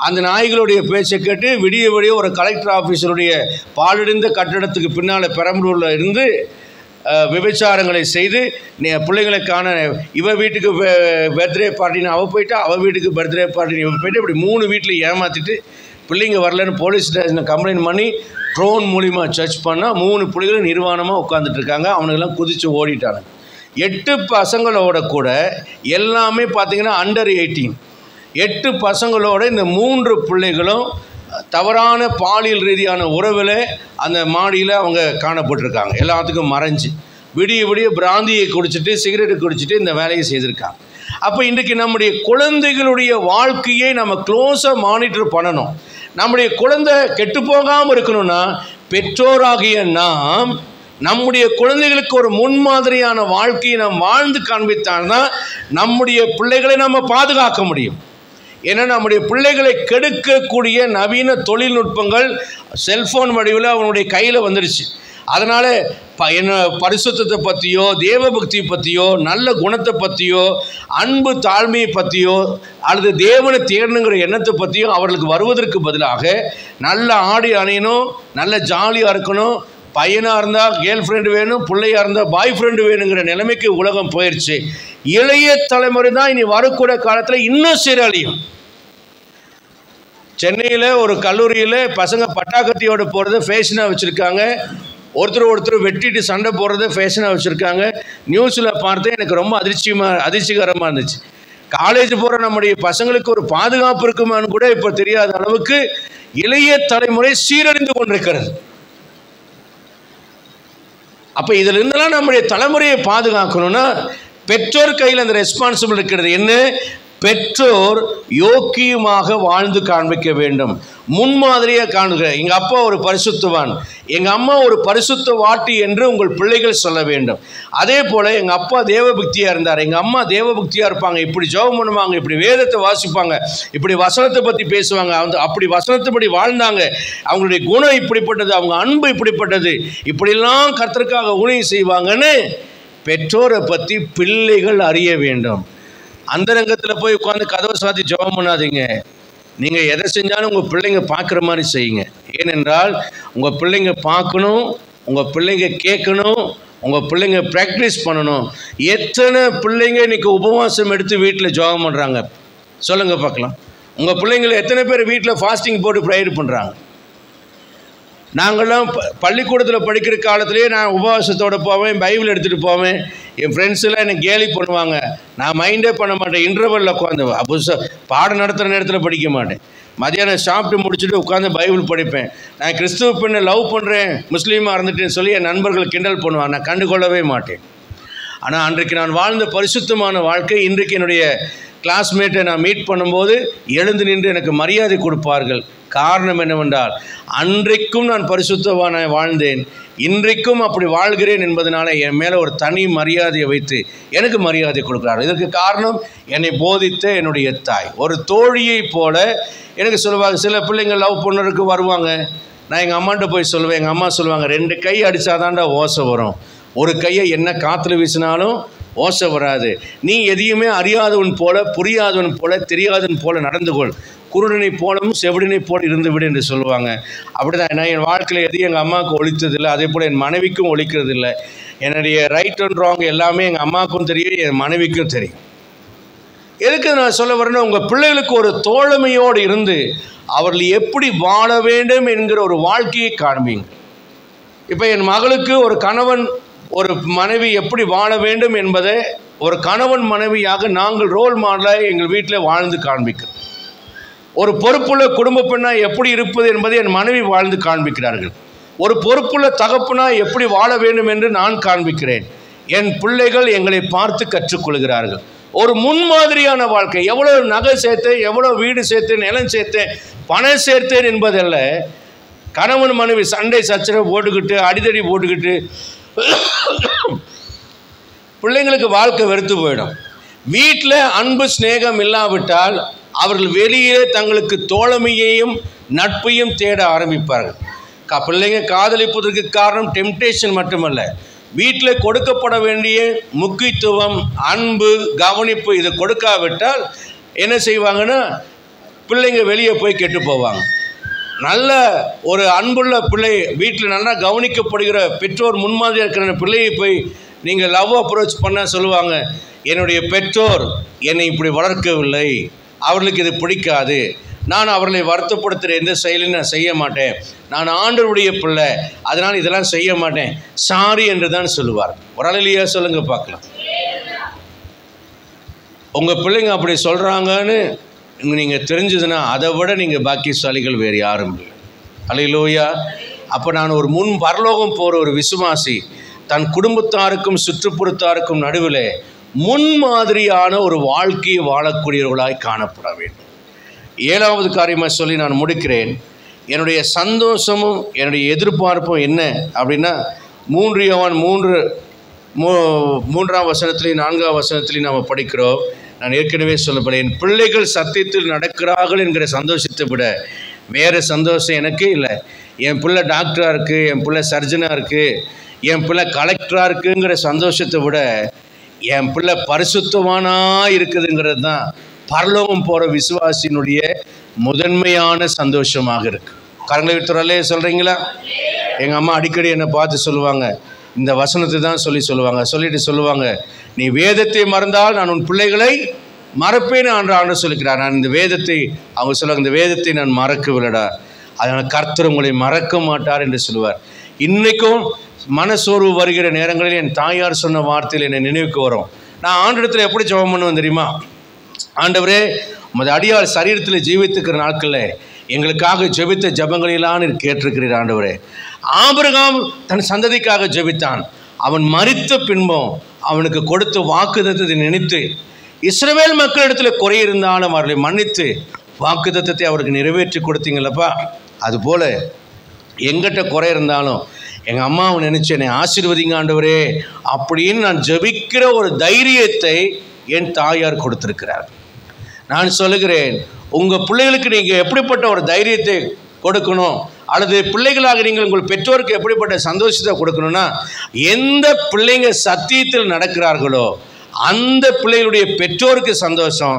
அந்த நாய்களுடைய பேச்சை கேட்டு விடிய விடிய ஒரு கலெக்டர் ஆஃபீஸருடைய பாலடைந்த கட்டடத்துக்கு பின்னால் பெரம்பலூரில் இருந்து விபச்சாரங்களை செய்து பிள்ளைங்களுக்கான இவ வீட்டுக்கு பர்த்டே பார்ட்டின்னு அவள் போயிட்டா, அவள் வீட்டுக்கு பர்த்டே பார்ட்டின்னு இவள் போயிட்டு, இப்படி 3 வீட்டில் ஏமாற்றிட்டு பிள்ளைங்க வரலன்னு போலீஸ் ஸ்டேஷனை கம்ப்ளைண்ட் பண்ணி ட்ரோன் மூலிமா சர்ச் பண்ணால் 3 பிள்ளைகளும் நிர்வாணமாக உட்காந்துட்ருக்காங்க. அவனுக்கெல்லாம் குதித்து ஓடிட்டாங்க. 8 பசங்களோட கூட எல்லாமே பார்த்திங்கன்னா அண்டர் 18. 8 பசங்களோட இந்த 3 பிள்ளைகளும் தவறான பாலியல் ரீதியான உறவில் அந்த மாடியில் அவங்க காணப்பட்டிருக்காங்க. எல்லாத்துக்கும் மறைஞ்சு விடிய விடிய பிராந்தியை குடிச்சிட்டு சிகரெட்டு குடிச்சிட்டு இந்த வேலையை செய்திருக்காங்க. அப்போ இன்றைக்கு நம்முடைய குழந்தைகளுடைய வாழ்க்கையை நம்ம க்ளோஸாக மானிட்டர் பண்ணணும். நம்முடைய குழந்தை கெட்டு போகாமல் இருக்கணும்னா பெற்றோராகிய நாம் நம்முடைய குழந்தைகளுக்கு ஒரு முன்மாதிரியான வாழ்க்கையை நாம் வாழ்ந்து காண்பித்தால்தான் நம்முடைய பிள்ளைகளை நம்ம பாதுகாக்க முடியும். ஏன்னா நம்முடைய பிள்ளைகளை கெடுக்கக்கூடிய நவீன தொழில்நுட்பங்கள் செல்ஃபோன் வடிவில் அவனுடைய கையில் வந்துடுச்சு. அதனால் என்ன பரிசுத்தத்தை பற்றியோ, தேவபக்தியை பற்றியோ, நல்ல குணத்தை பற்றியோ, அன்பு தாழ்மையை பற்றியோ, அல்லது தேவனை தேடணுங்கிற எண்ணத்தை பற்றியோ அவர்களுக்கு வருவதற்கு பதிலாக நல்ல ஆடை அணியணும், நல்ல ஜாலியாக இருக்கணும், பையனாக இருந்தால் கேர்ள் ஃப்ரெண்டு வேணும், பிள்ளையாக இருந்தால் பாய் ஃப்ரெண்டு வேணுங்கிற நிலைமைக்கு உலகம் போயிடுச்சு. இளைய தலைமுறை தான் இனி வரக்கூடிய காலத்தில் இன்னும் சீரழியும். சென்னையில் ஒரு கல்லூரியில் பசங்க பட்டாக்கத்தியோடு போகிறத ஃபேஷனாக வச்சுருக்காங்க. ஒருத்தர் வெட்டிட்டு சண்டை போடுறத ஃபேஷனாக வச்சுருக்காங்க. நியூஸில் பார்த்து எனக்கு ரொம்ப அதிர்ச்சிகரமாக இருந்துச்சு. காலேஜ் போகிற நம்முடைய பசங்களுக்கு ஒரு பாதுகாப்பு இருக்குமான்னு கூட இப்போ தெரியாத அளவுக்கு இளைய தலைமுறை சீரழிந்து கொண்டிருக்கிறது. அப்போ இதில் இருந்தெல்லாம் நம்முடைய தலைமுறையை பாதுகாக்கணும்னா பெற்றோர் கையில் அந்த ரெஸ்பான்சிபிள் இருக்கிறது. என்ன? பெற்றோர் யோக்கியமாக வாழ்ந்து காண்பிக்க வேண்டும், முன்மாதிரியாக காண்க. எங்கள் அப்பா ஒரு பரிசுத்தவான், எங்கள் அம்மா ஒரு பரிசுத்த வாட்டி என்று உங்கள் பிள்ளைகள் சொல்ல வேண்டும். அதே போல் எங்கள் அப்பா தேவபக்தியாக இருந்தார், எங்கள் அம்மா தேவபக்தியாக இருப்பாங்க, இப்படி ஜெபம் பண்ணுவாங்க, இப்படி வேதத்தை வாசிப்பாங்க, இப்படி வசனத்தை பற்றி பேசுவாங்க, அப்படி வசனத்தைப்படி வாழ்ந்தாங்க, அவங்களுடைய குணம் இப்படிப்பட்டது, அவங்க அன்பு இப்படிப்பட்டது, இப்படிலாம் கர்த்தருக்காக ஊழியம் செய்வாங்கன்னு பெற்றோரை பற்றி பிள்ளைகள் அறிய வேண்டும். அந்த ரங்கத்தில் போய் உட்காந்து கதவை சாத்தி ஜெபம் பண்ணாதீங்க. நீங்கள் எதை செஞ்சாலும் உங்கள் பிள்ளைங்க பார்க்குற மாதிரி செய்யுங்க. ஏனென்றால் உங்கள் பிள்ளைங்க பார்க்கணும், உங்கள் பிள்ளைங்க கேட்கணும், உங்கள் பிள்ளைங்க ப்ராக்டிஸ் பண்ணணும். எத்தனை பிள்ளைங்க இன்றைக்கி உபவாசம் எடுத்து வீட்டில் ஜெபம் பண்ணுறாங்க சொல்லுங்கள் பார்க்கலாம். உங்கள் பிள்ளைங்களை எத்தனை பேர் வீட்டில் ஃபாஸ்டிங் போட்டு ப்ரேயர் பண்ணுறாங்க? நாங்கள்லாம் பள்ளிக்கூடத்தில் படிக்கிற காலத்துலேயே நான் உபவாசத்தோடு போவேன், பைபிள் எடுத்துகிட்டு போவேன். என் ஃப்ரெண்ட்ஸ் எல்லாம் எனக்கு கேலி பண்ணுவாங்க. நான் மைண்டே பண்ண மாட்டேன். இன்டர்வெல்லில் உட்காந்து பாடம் நடத்துகிற நேரத்தில் படிக்க மாட்டேன். மதியானம் சாப்பிட்டு முடிச்சுட்டு உட்காந்து பைபிள் படிப்பேன். நான் கிறிஸ்துவ பெண்ணை லவ் பண்ணுறேன், முஸ்லீமாக இருந்துட்டேன்னு சொல்லி என் நண்பர்கள் கிண்டல் பண்ணுவாங்க. நான் கண்டுகொள்ளவே மாட்டேன். ஆனால் அன்றைக்கு நான் வாழ்ந்த பரிசுத்தமான வாழ்க்கை இன்றைக்கு என்னுடைய கிளாஸ்மேட்டை நான் மீட் பண்ணும்போது எழுந்து நின்று எனக்கு மரியாதை கொடுப்பார்கள். காரணம் என்னவென்றால், அன்றைக்கும் நான் பரிசுத்தவானாய் வாழ்ந்தேன், இன்றைக்கும் அப்படி வாழ்கிறேன் என்பதனால என் மேலே ஒரு தனி மரியாதையை வைத்து எனக்கு மரியாதை கொடுக்குறாரு. இதற்கு காரணம் என்னை போதித்த என்னுடைய தாய். ஒரு தோழியை போல எனக்கு சொல்லுவாங்க. சில பிள்ளைங்க லவ் பண்ணுறதுக்கு வருவாங்க, நான் எங்கள் அம்மாட்ட போய் சொல்லுவேன். எங்கள் அம்மா சொல்லுவாங்க, 2 கை அடித்தாதான்டா ஓசை வரும், ஒரு கையை என்ன காற்றுல வீசினாலும் ஓசை வராது. நீ எதையுமே அறியாதவன் போல, புரியாதவன் போல, தெரியாதவன் போல நடந்து கொள், குருடனை போலவும் செவிடனை போல் இருந்து விடு என்று சொல்லுவாங்க. அப்படி தான் நான் என் வாழ்க்கையில் எதையும் எங்கள் அம்மாவுக்கு ஒழித்ததில்லை, அதே போல் என் மனைவிக்கும் ஒழிக்கிறதில்லை. என்னுடைய ரைட் அண்ட் ராங் எல்லாமே எங்கள் அம்மாவுக்கும் தெரியும், என் மனைவிக்கும் தெரியும். எதுக்கு நான் சொல்ல வரேன்னா, உங்கள் பிள்ளைகளுக்கு ஒரு தோழமையோடு இருந்து அவர்கள் எப்படி வாழ வேண்டும் என்கிற ஒரு வாழ்க்கையை காண்பீங்க. இப்போ என் மகளுக்கு ஒரு கணவன் ஒரு மனைவி எப்படி வாழ வேண்டும் என்பதை ஒரு கணவன் மனைவியாக நாங்கள் ரோல் மாடலாக எங்கள் வீட்டில் வாழ்ந்து காண்பிக்கிறோம். ஒரு பொறுப்புள்ள குடும்ப பெண்ணாக எப்படி இருப்பது என்பதை என் மனைவி வாழ்ந்து காண்பிக்கிறார்கள். ஒரு பொறுப்புள்ள தகப்பனா எப்படி வாழ வேண்டும் என்று நான் காண்பிக்கிறேன். என் பிள்ளைகள் எங்களை பார்த்து கற்றுக்கொள்கிறார்கள். ஒரு முன்மாதிரியான வாழ்க்கை. எவ்வளோ நகை சேர்த்தேன், எவ்வளோ வீடு சேர்த்தேன், நிலம் சேர்த்தேன், பணம் சேர்த்தேன் என்பதல்ல. கணவன் மனைவி சண்டை சச்சரவு போட்டுக்கிட்டு அடிதடி போட்டுக்கிட்டு பிள்ளைங்களுக்கு வாழ்க்கை வெறுத்து போயிடும். வீட்டில் அன்பு ஸ்நேகம் இல்லாவிட்டால் அவர்கள் வெளியே தங்களுக்கு தோழமையையும் நட்பையும் தேட ஆரம்பிப்பார்கள். பிள்ளைங்க காதலிப்பதற்கு காரணம் டெம்டேஷன் மட்டுமல்ல, வீட்டில் கொடுக்கப்பட வேண்டிய முக்கியத்துவம், அன்பு, கவனிப்பு இதை கொடுக்காவிட்டால் என்ன செய்வாங்கன்னா, பிள்ளைங்க வெளியே போய் கெட்டு போவாங்க. நல்ல ஒரு அன்புள்ள பிள்ளை, வீட்டில் நல்லா கவனிக்கப்படுகிற பெற்றோர் முன்மாதிரியாக இருக்கிற பிள்ளையை போய் நீங்கள் லவ் அப்ரோச் பண்ண சொல்லுவாங்க, என்னுடைய பெற்றோர் என்னை இப்படி வளர்க்கவில்லை, அவர்களுக்கு இது பிடிக்காது, நான் அவர்களை வருத்தப்படுத்துகிற எந்த செயலையும் நான் செய்ய மாட்டேன், நான் ஆண்டவருடைய பிள்ளை, அதனால் இதெல்லாம் செய்ய மாட்டேன், சாரி என்று தான் சொல்லுவார். ஒரு அலையிலேயே சொல்லுங்கள் பார்க்கலாம். உங்கள் பிள்ளைங்க அப்படி சொல்கிறாங்கன்னு நீங்கள் தெரிஞ்சதுன்னா அதை விட நீங்கள் பாக்கியசாலிகள் வேறு யாரும் இல்லை. அல்லேலூயா. அப்போ நான் ஒரு முன் பரலோகம் போகிற ஒரு விசுவாசி தன் குடும்பத்தாருக்கும் சுற்றுப்புறத்தாருக்கும் நடுவில் முன்மாதிரியான ஒரு வாழ்க்கையை வாழக்கூடியவர்களாய் காணப்பட வேண்டும். 7வது காரியமாக சொல்லி நான் முடிக்கிறேன். என்னுடைய சந்தோஷமும் என்னுடைய எதிர்பார்ப்பும் என்ன அப்படின்னா, 3 யோவான் 3ஆம் வசனத்திலையும் 4ஆம் வசனத்திலையும் நாம் படிக்கிறோம். நான் ஏற்கனவே சொல்லப்பட்டேன், என் பிள்ளைகள் சத்தியத்தில் நடக்கிறார்கள் என்கிற சந்தோஷத்தை விட வேறு சந்தோஷம் எனக்கே இல்லை. என் பிள்ளை டாக்டராக இருக்குது, என் பிள்ளை சர்ஜனாக இருக்குது, என் பிள்ளை கலெக்டராக இருக்குங்கிற சந்தோஷத்தை விட என் பிள்ளை பரிசுத்தவானாக இருக்குதுங்கிறது தான் பரலோகம் போகிற விசுவாசியினுடைய முதன்மையான சந்தோஷமாக இருக்குது. கரங்களை விட்டுறலே சொல்கிறீங்களா? எங்கள் அம்மா அடிக்கடி என்னை பார்த்து சொல்லுவாங்க, இந்த வசனத்தை தான் சொல்லுவாங்க. சொல்லிட்டு சொல்லுவாங்க, நீ வேதத்தை மறந்தால் நான் உன் பிள்ளைகளை மறப்பேன்னு ஆண்டு சொல்லிக்கிறார். நான் இந்த வேதத்தை, அவங்க சொல்லுவாங்க, இந்த வேதத்தை நான் மறக்கவில்லடா, அதனால் கர்த்தர் உங்களை மறக்க மாட்டார் என்று சொல்லுவார். இன்றைக்கும் மனசோர்வு வருகிற நேரங்களில் என் தாயார் சொன்ன வார்த்தையில் என்னை நினைவுக்கு வரும். நான் ஆண்டவரிடத்தில் எப்படி ஜெபம் பண்ணுவேன் தெரியுமா? ஆண்டவரே, உமது அடியார் சரீரத்தில் ஜீவித்துக்கிற நாட்களில் எங்களுக்காக ஜெபித்த ஜெபங்களெல்லாம் நீர் கேட்டிருக்கிறீர் ஆண்டவரே. ஆபிரகாம் தன் சந்ததிக்காக ஜெபித்தான். அவன் மரித்த பின்பும் அவனுக்கு கொடுத்த வாக்குத்தத்தத்தை நினைத்து இஸ்ரவேல் மக்களிடத்தில் குறை இருந்தாலும் அவர்களை மன்னித்து வாக்குத்தத்தத்தை அவருக்கு நிறைவேற்றி கொடுத்தீங்களப்பா. அதுபோல் எங்கிட்ட குறை இருந்தாலும் எங்கள் அம்மாவை நினச்சி என்னை ஆசீர்வதிங்க ஆண்டவரே அப்படின்னு நான் ஜெபிக்கிற ஒரு தைரியத்தை என் தாயார் கொடுத்திருக்கிறார். நான் சொல்லுகிறேன், உங்கள் பிள்ளைகளுக்கு நீங்கள் எப்படிப்பட்ட ஒரு தைரியத்தை கொடுக்கணும், அல்லது பிள்ளைகளாக நீங்கள் உங்கள் பெற்றோருக்கு எப்படிப்பட்ட சந்தோஷத்தை கொடுக்கணும்னா, எந்த பிள்ளைங்க சத்தியத்தில் நடக்கிறார்களோ அந்த பிள்ளைகளுடைய பெற்றோருக்கு சந்தோஷம்,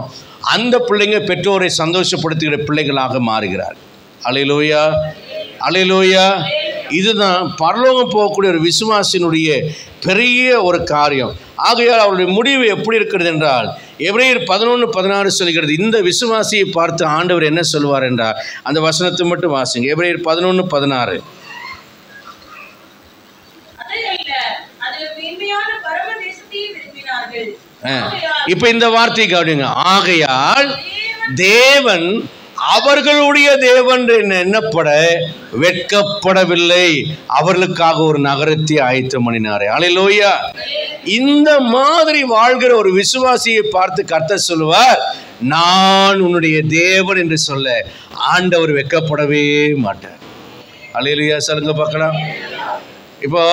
அந்த பிள்ளைங்க பெற்றோரை சந்தோஷப்படுத்துகிற பிள்ளைகளாக மாறுகிறார். அல்லேலூயா, அல்லேலூயா. இதுதான் பரலோகம் போகக்கூடிய ஒரு விசுவாசினுடைய பெரிய ஒரு காரியம். ஆகையால் அவருடைய முடிவு எப்படி இருக்கிறது என்றால், எபிரேயர் 11:16 சொல்கிறது. இந்த விசுவாசியை பார்த்து ஆண்டவர் என்ன சொல்வார் என்றால், அந்த வசனத்தை மட்டும் வாசிங்க. எபிரேயர் 11:16. இப்ப இந்த வார்த்தை கவனிங்க. ஆகையால் தேவன் அவர்களுடைய தேவன் எண்ணப்பட வெட்கப்படவில்லை, அவர்களுக்காக ஒரு நகரத்தை ஆயத்தம் பண்ணினாரே. அல்லேலூயா. இந்த மாதிரி வாழ்கிற ஒரு விசுவாசியை பார்த்து கர்த்தர் சொல்லுவார், நான் உன்னுடைய தேவன் என்று சொல்ல ஆண்டவர் வெட்கப்படவே மாட்டார். அல்லேலூயா சொல்லுங்க பார்க்கலாம். இப்போ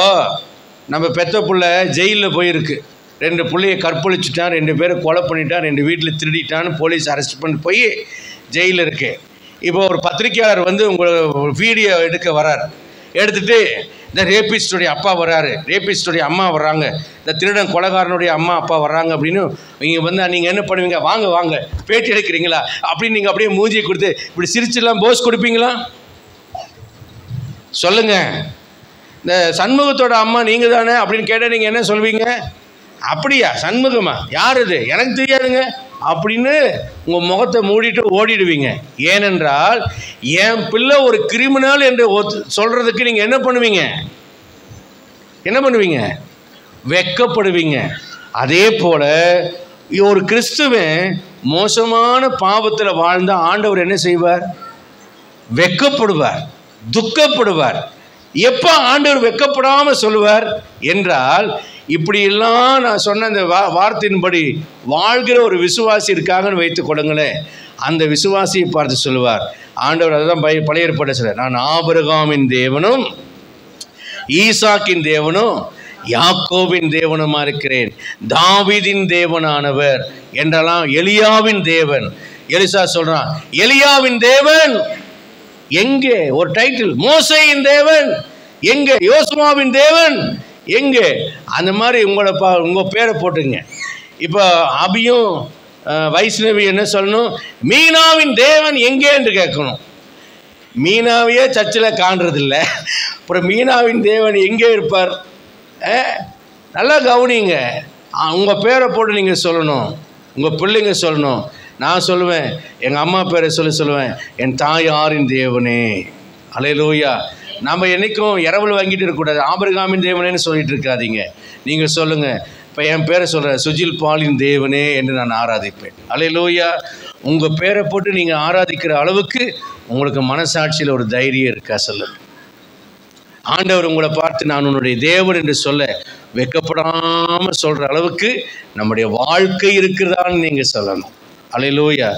நம்ம பெத்த பிள்ளை ஜெயிலில் போயிருக்கு, 2 பிள்ளையை கற்பழிச்சுட்டான், 2 பேரை கொலை பண்ணிட்டான், 2 வீட்டில் திருடிட்டான்னு போலீஸ் அரெஸ்ட் பண்ணி போய் ஜெயிலில் இருக்கு. இப்போ ஒரு பத்திரிக்கையாளர் வந்து உங்களை வீடியோ எடுக்க வரார். எடுத்துகிட்டு இந்த ரேபிஸ்டுடைய அப்பா வராரு, ரேபிஸ்டுடைய அம்மா வர்றாங்க, இந்த திருடன் கொலைகாரனுடைய அம்மா அப்பா வர்றாங்க அப்படின்னு நீங்கள் வந்து நீங்கள் என்ன பண்ணுவீங்க? வாங்க வாங்க பேட்டி எடுக்கிறீங்களா அப்படின்னு நீங்கள் அப்படியே மூஞ்சியை கொடுத்து இப்படி சிரிச்சுலாம் போஸ் கொடுப்பீங்களா? சொல்லுங்கள். இந்த சண்முகத்தோட அம்மா நீங்கள் தானே அப்படின்னு கேட்டால் நீங்கள் என்ன சொல்வீங்க? அப்படியா, சண்முகமா, யார் இது, எனக்கு தெரியாதுங்க அப்படின்னு உங்கள் முகத்தை மூடிட்டு ஓடிடுவீங்க. ஏனென்றால் என் பிள்ளை ஒரு கிரிமினல் என்று சொல்கிறதுக்கு நீங்கள் என்ன பண்ணுவீங்க? என்ன பண்ணுவீங்க? வெட்கப்படுவீங்க. அதே போல் ஒரு கிறிஸ்துவன் மோசமான பாவத்தில் வாழ்ந்த ஆண்டவர் என்ன செய்வார்? வெட்கப்படுவார், துக்கப்படுவார். எப்போ ஆண்டவர் வெட்கப்படாமல் சொல்லுவார் என்றால், இப்படியெல்லாம் நான் சொன்ன அந்த வார்த்தையின்படி வாழ்கிற ஒரு விசுவாசி இருக்காங்கன்னு வைத்துக் கொள்ளுங்களேன். அந்த விசுவாசியை பார்த்து சொல்லுவார் ஆண்டவர். அதுதான் பழைய ஏற்பாடு சொல்றார், நான் ஆபிரகாமின் தேவனும் ஈசாக்கின் தேவனும் யாக்கோபின் தேவனுமா இருக்கிறேன், தாவீதின் தேவனானவர் என்றெல்லாம். எலியாவின் தேவன், எலிசா சொல்றான் எலியாவின் தேவன் எங்கே? ஒரு டைட்டில். மோசேயின் தேவன் எங்கே? யோசுவாவின் தேவன் எங்கே? அந்த மாதிரி உங்கள் பேரை போட்டுங்க. இப்போ அபியும் வைஷ்ணவி என்ன சொல்லணும்? மீனாவின் தேவன் எங்கே என்று கேட்கணும். மீனாவையே சர்ச்சில் காண்றதில்ல, அப்புறம் மீனாவின் தேவன் எங்கே இருப்பார்? நல்லா கவனிங்க. உங்கள் பேரை போட்டு நீங்கள் சொல்லணும், உங்கள் பிள்ளைங்க சொல்லணும். நான் சொல்லுவேன், எங்கள் அம்மா பேரை சொல்லுவேன், என் தாயாரின் தேவனே. அல்லேலூயா. நம்ம என்றைக்கும் இரவல் வாங்கிட்டு இருக்கக்கூடாது, ஆபிரகாமின் தேவனேன்னு சொல்லிட்டு இருக்காதீங்க. நீங்கள் சொல்லுங்கள், இப்போ என் பேரை சொல்கிறேன், சுஜில் பாலின் தேவனே என்று நான் ஆராதிப்பேன். அல்லேலூயா. உங்கள் பேரை போட்டு நீங்கள் ஆராதிக்கிற அளவுக்கு உங்களுக்கு மனசாட்சியில் ஒரு தைரியம் இருக்கா? சொல்லுங்க. ஆண்டவர் உங்களை பார்த்து நான் உன்னுடைய தேவன் என்று சொல்ல வெட்கப்படாமல் சொல்கிற அளவுக்கு நம்முடைய வாழ்க்கை இருக்கிறதான்னு நீங்கள் சொல்லணும். அல்லேலூயா.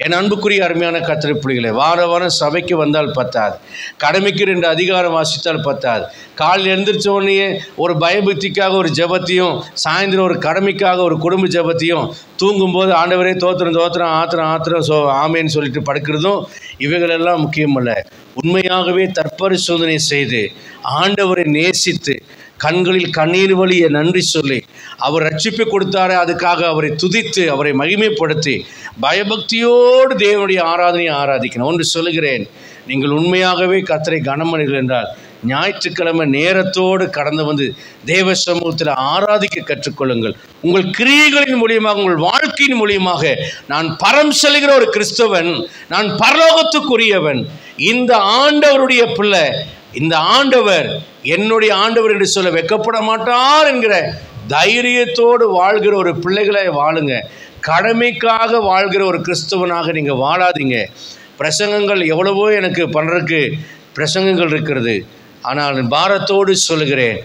என் அன்புக்குரிய அருமையான கர்த்தருடைய பிள்ளைகளே, வார வாரம் சபைக்கு வந்தால் பத்தாது, கடமைக்கு 2 அதிகாரம் வாசித்தால் பத்தாது. காலையில் எழுந்திரிச்ச உடனே ஒரு பயபக்திக்காக ஒரு ஜெபத்தையும், சாயந்தரம் ஒரு கடமைக்காக ஒரு குடும்ப ஜெபத்தையும், தூங்கும்போது ஆண்டவரே தோத்திரம் தோத்திரம் ஆத்திரம் ஆத்திரம் ஆமேன்னு சொல்லிட்டு படுக்கிறதும் இவைகளெல்லாம் முக்கியமல்ல. உண்மையாகவே தற்பரிசோதனை செய்து ஆண்டவரை நேசித்து கண்களில் கண்ணீர் வழிய நன்றி சொல்லி அவர் ரட்சிப்பு கொடுத்தாரே அதுக்காக அவரை துதித்து அவரை மகிமைப்படுத்தி பயபக்தியோடு தேவனுடைய ஆராதனையை ஆராதிக்கணும். ஒன்று சொல்லுகிறேன், நீங்கள் உண்மையாகவே கர்த்தரை கனமணிகள் என்றால் ஞாயிற்றுக்கிழமை நேரத்தோடு கடந்து வந்து தேவ சமூகத்தில் ஆராதிக்க கற்றுக்கொள்ளுங்கள். உங்கள் கிரியைகளின் மூலியமாக, உங்கள் வாழ்க்கையின் மூலியமாக நான் பரம் செல்கிற ஒரு கிறிஸ்தவன், நான் பரலோகத்துக்குரியவன், இந்த ஆண்டவருடைய பிள்ளை, இந்த ஆண்டவர் என்னுடைய ஆண்டவர் என்று சொல்ல வெட்கப்பட மாட்டார் என்கிற தைரியத்தோடு வாழ்கிற ஒரு பிள்ளைகளை வாழுங்க. கடமைக்காக வாழ்கிற ஒரு கிறிஸ்தவனாக நீங்கள் வாழாதீங்க. பிரசங்கங்கள் எவ்வளவோ எனக்கு பண்ணுறதுக்கு பிரசங்கங்கள் இருக்கிறது, ஆனால் பாரத்தோடு சொல்லுகிறேன்,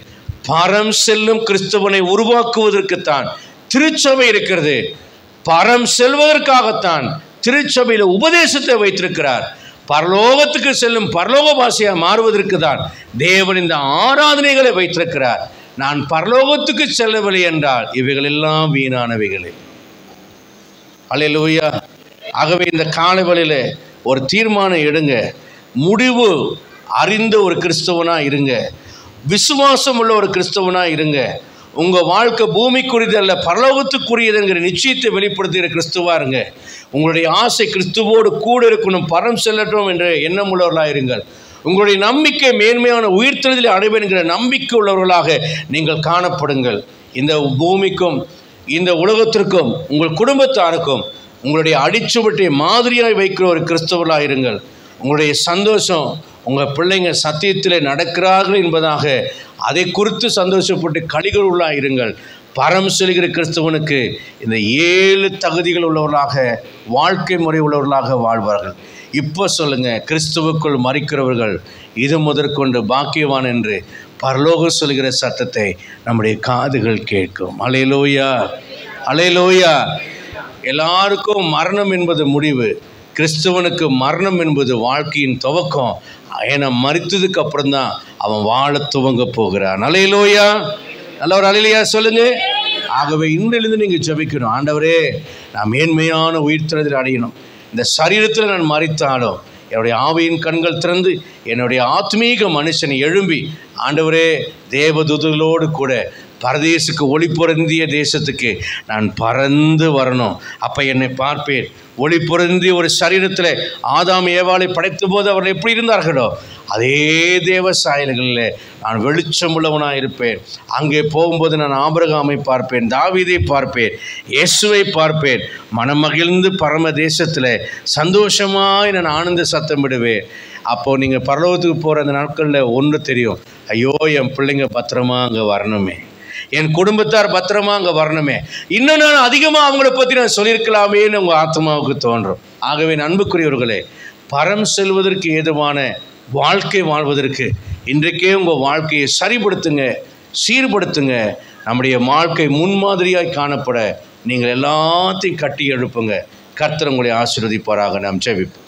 பரம் செல்லும் கிறிஸ்தவனை உருவாக்குவதற்குத்தான் திருச்சபை இருக்கிறது. பரம் செல்வதற்காகத்தான் திருச்சபையில் உபதேசத்தை வைத்திருக்கிறார். பரலோகத்துக்கு செல்லும் பரலோக பாஷையாக மாறுவதற்கு தான் தேவன் இந்த ஆராதனைகளை வைத்திருக்கிறார். நான் பரலோகத்துக்கு செல்லவில்லை என்றால் இவைகள் எல்லாம் வீணானவைகளே. அல்லேலூயா. ஆகவே இந்த காலைவெளியில் ஒரு தீர்மானம் எடுங்க. முடிவு அறிந்த ஒரு கிறிஸ்தவனாக இருங்க, விசுவாசம் உள்ள ஒரு கிறிஸ்தவனாக இருங்க. உங்கள் வாழ்க்கை பூமிக்குரியது அல்ல, பரலோகத்துக்குரியதுங்கிற நிச்சயத்தை வெளிப்படுத்துகிற கிறிஸ்துவாக இருங்க. உங்களுடைய ஆசை கிறிஸ்துவோடு கூட இருக்கணும், பரம் செல்லட்டும் என்ற எண்ணம் உள்ளவர்களாக இருங்கள். உங்களுடைய நம்பிக்கை மேன்மையான உயிர்த்தெழுதலை அடைவேன் என்கிற நம்பிக்கை உள்ளவர்களாக நீங்கள் காணப்படுங்கள். இந்த பூமிக்கும் இந்த உலகத்திற்கும் உங்கள் குடும்பத்தாருக்கும் உங்களுடைய அடிச்சுவட்டை மாதிரியாக வைக்கிற ஒரு கிறிஸ்தவர்களாக இருங்கள். உங்களுடைய சந்தோஷம் உங்கள் பிள்ளைங்க சத்தியத்தில் நடக்கிறார்கள் என்பதாக அதை குறித்து சந்தோஷப்பட்டு களிகள் உள்ளாக இருங்கள். பரம் செல்கிற கிறிஸ்தவனுக்கு இந்த 7 தகுதிகள் உள்ளவர்களாக, வாழ்க்கை முறை உள்ளவர்களாக வாழ்வார்கள். இப்போ சொல்லுங்கள், கிறிஸ்துவுக்குள் மரிக்கிறவர்கள் இது முதற்கொண்டு பாக்கியவான் என்று பரலோகம் சொல்கிற சத்தத்தை நம்முடைய காதுகள் கேட்கும். அல்லேலூயா, அல்லேலூயா. எல்லாருக்கும் மரணம் என்பது முடிவு, கிறிஸ்துவனுக்கு மரணம் என்பது வாழ்க்கையின் துவக்கம். ஏன்னா மரித்ததுக்கு அப்புறம் தான் அவன் வாழ துவங்க போகிறான். அல்லேலூயா, நல்ல ஒரு அல்லேலூயா சொல்லுங்க. ஆகவே இன்றிலிருந்து நீங்கள் ஜெபிக்கணும், ஆண்டவரே நான் மேன்மையான உயிர்த்தெழுதலை அடையணும். இந்த சரீரத்தில் நான் மரித்தாலும் என்னுடைய ஆவியின் கண்கள் திறந்து என்னுடைய ஆத்மீக மனுஷனை எழும்பி, ஆண்டவரே தேவதூதர்களோடு கூட பரதேசுக்கு ஒளி பொருந்திய தேசத்துக்கு நான் பறந்து வரணும். அப்போ என்னை பார்ப்பேன். ஒளி பொருந்திய ஒரு சரீரத்தில் ஆதாம் ஏவாளை படைத்த போது அவர்கள் எப்படி இருந்தார்களோ அதே தேவ சாயல்களில் நான் வெளிச்சம் உள்ளவனாக இருப்பேன். அங்கே போகும்போது நான் ஆபிரகாமை பார்ப்பேன், தாவீதை பார்ப்பேன், இயேசுவை பார்ப்பேன். மனமகிழ்ந்து பரம தேசத்தில் சந்தோஷமாய் நான் ஆனந்த சத்தம் விடுவேன். அப்போது நீங்கள் பரலோகத்துக்கு போகிற அந்த நாட்களில் ஒன்று தெரியும், ஐயோ என் பிள்ளைங்க பத்திரமா அங்கே வரணுமே, என் குடும்பத்தார் பத்திரமா அங்கே வரணுமே, இன்னும் நான் அதிகமாக அவங்கள பற்றி நான் சொல்லியிருக்கலாமேன்னு உங்கள் ஆத்மாவுக்கு தோன்றும். ஆகவே அன்புக்குரியவர்களே, பரம் செல்வதற்கு ஏதுவான வாழ்க்கை வாழ்வதற்கு இன்றைக்கே உங்கள் வாழ்க்கையை சரிப்படுத்துங்க, சீர்படுத்துங்க. நம்முடைய வாழ்க்கை முன்மாதிரியாய் காணப்பட நீங்கள் எல்லாத்தையும் கட்டி எழுப்புங்க. கர்த்தர் உங்களை ஆசீர்வதிப்பாராக. நாம் ஜெபிப்போம்.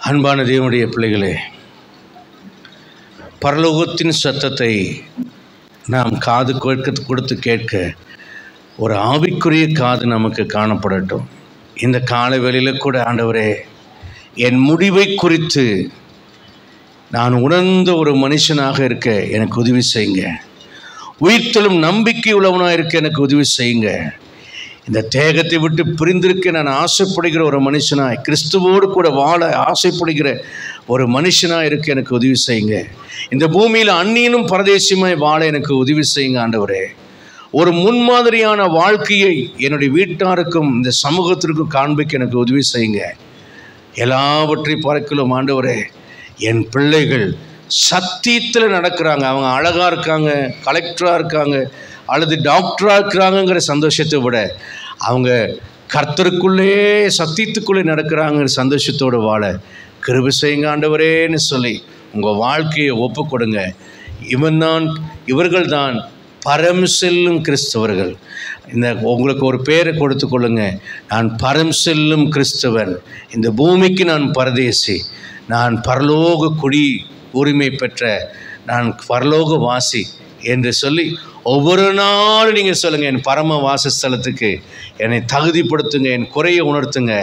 அன்பான தேவனுடைய பிள்ளைகளே, பரலோகத்தின் சத்தத்தை நாம் காது கொடுத்து கேட்க ஒரு ஆவிக்குரிய காது நமக்கு காணப்படட்டும். இந்த காலை வேளையில் கூட ஆண்டவரே, என் முடிவை குறித்து நான் உணர்ந்த ஒரு மனுஷனாக இருக்க எனக்கு உதவி செய்யுங்க. உயிர்த்தெழும் நம்பிக்கை உள்ளவனாக இருக்க எனக்கு உதவி செய்யுங்க. இந்த தேகத்தை விட்டு பிரிந்திருக்க நான் ஆசைப்படுகிற ஒரு மனுஷனாய், கிறிஸ்துவோடு கூட வாழ ஆசைப்படுகிற ஒரு மனுஷனாக இருக்க எனக்கு உதவி செய்யுங்க. இந்த பூமியில் அந்நியனும் பரதேசியுமாய் வாழ எனக்கு உதவி செய்யுங்க ஆண்டவரே. ஒரு முன்மாதிரியான வாழ்க்கையை என்னுடைய வீட்டாருக்கும் இந்த சமூகத்திற்கும் காண்பிக்க எனக்கு உதவி செய்யுங்க. எல்லாவற்றையும் பார்க்கலாம் ஆண்டவரே, என் பிள்ளைகள் சத்தியத்தில் நடக்கிறாங்க. அவங்க அழகாக இருக்காங்க, கலெக்டராக இருக்காங்க, அல்லது டாக்டராக இருக்கிறாங்கங்கிற சந்தோஷத்தை விட அவங்க கர்த்தருக்குள்ளே சத்தியத்துக்குள்ளே நடக்கிறாங்கிற சந்தோஷத்தோடு வாழ கிருபை செய்யுங்க ஆண்டவரேன்னு சொல்லி உங்கள் வாழ்க்கையை ஒப்பு கொடுங்க. இவர்கள்தான் பரம் செல்லும் கிறிஸ்தவர்கள். இந்த உங்களுக்கு ஒரு பேரை கொடுத்து கொள்ளுங்க, நான் பரம் செல்லும் கிறிஸ்தவன், இந்த பூமிக்கு நான் பரதேசி, நான் பரலோக குடி உரிமை பெற்ற நான் பரலோக வாசி என்று சொல்லி ஒவ்வொரு நாளும் நீங்கள் சொல்லுங்கள், என் பரம வாசஸ்தலத்துக்கு என்னை தகுதிப்படுத்துங்க, என் குறையை உணர்த்துங்க,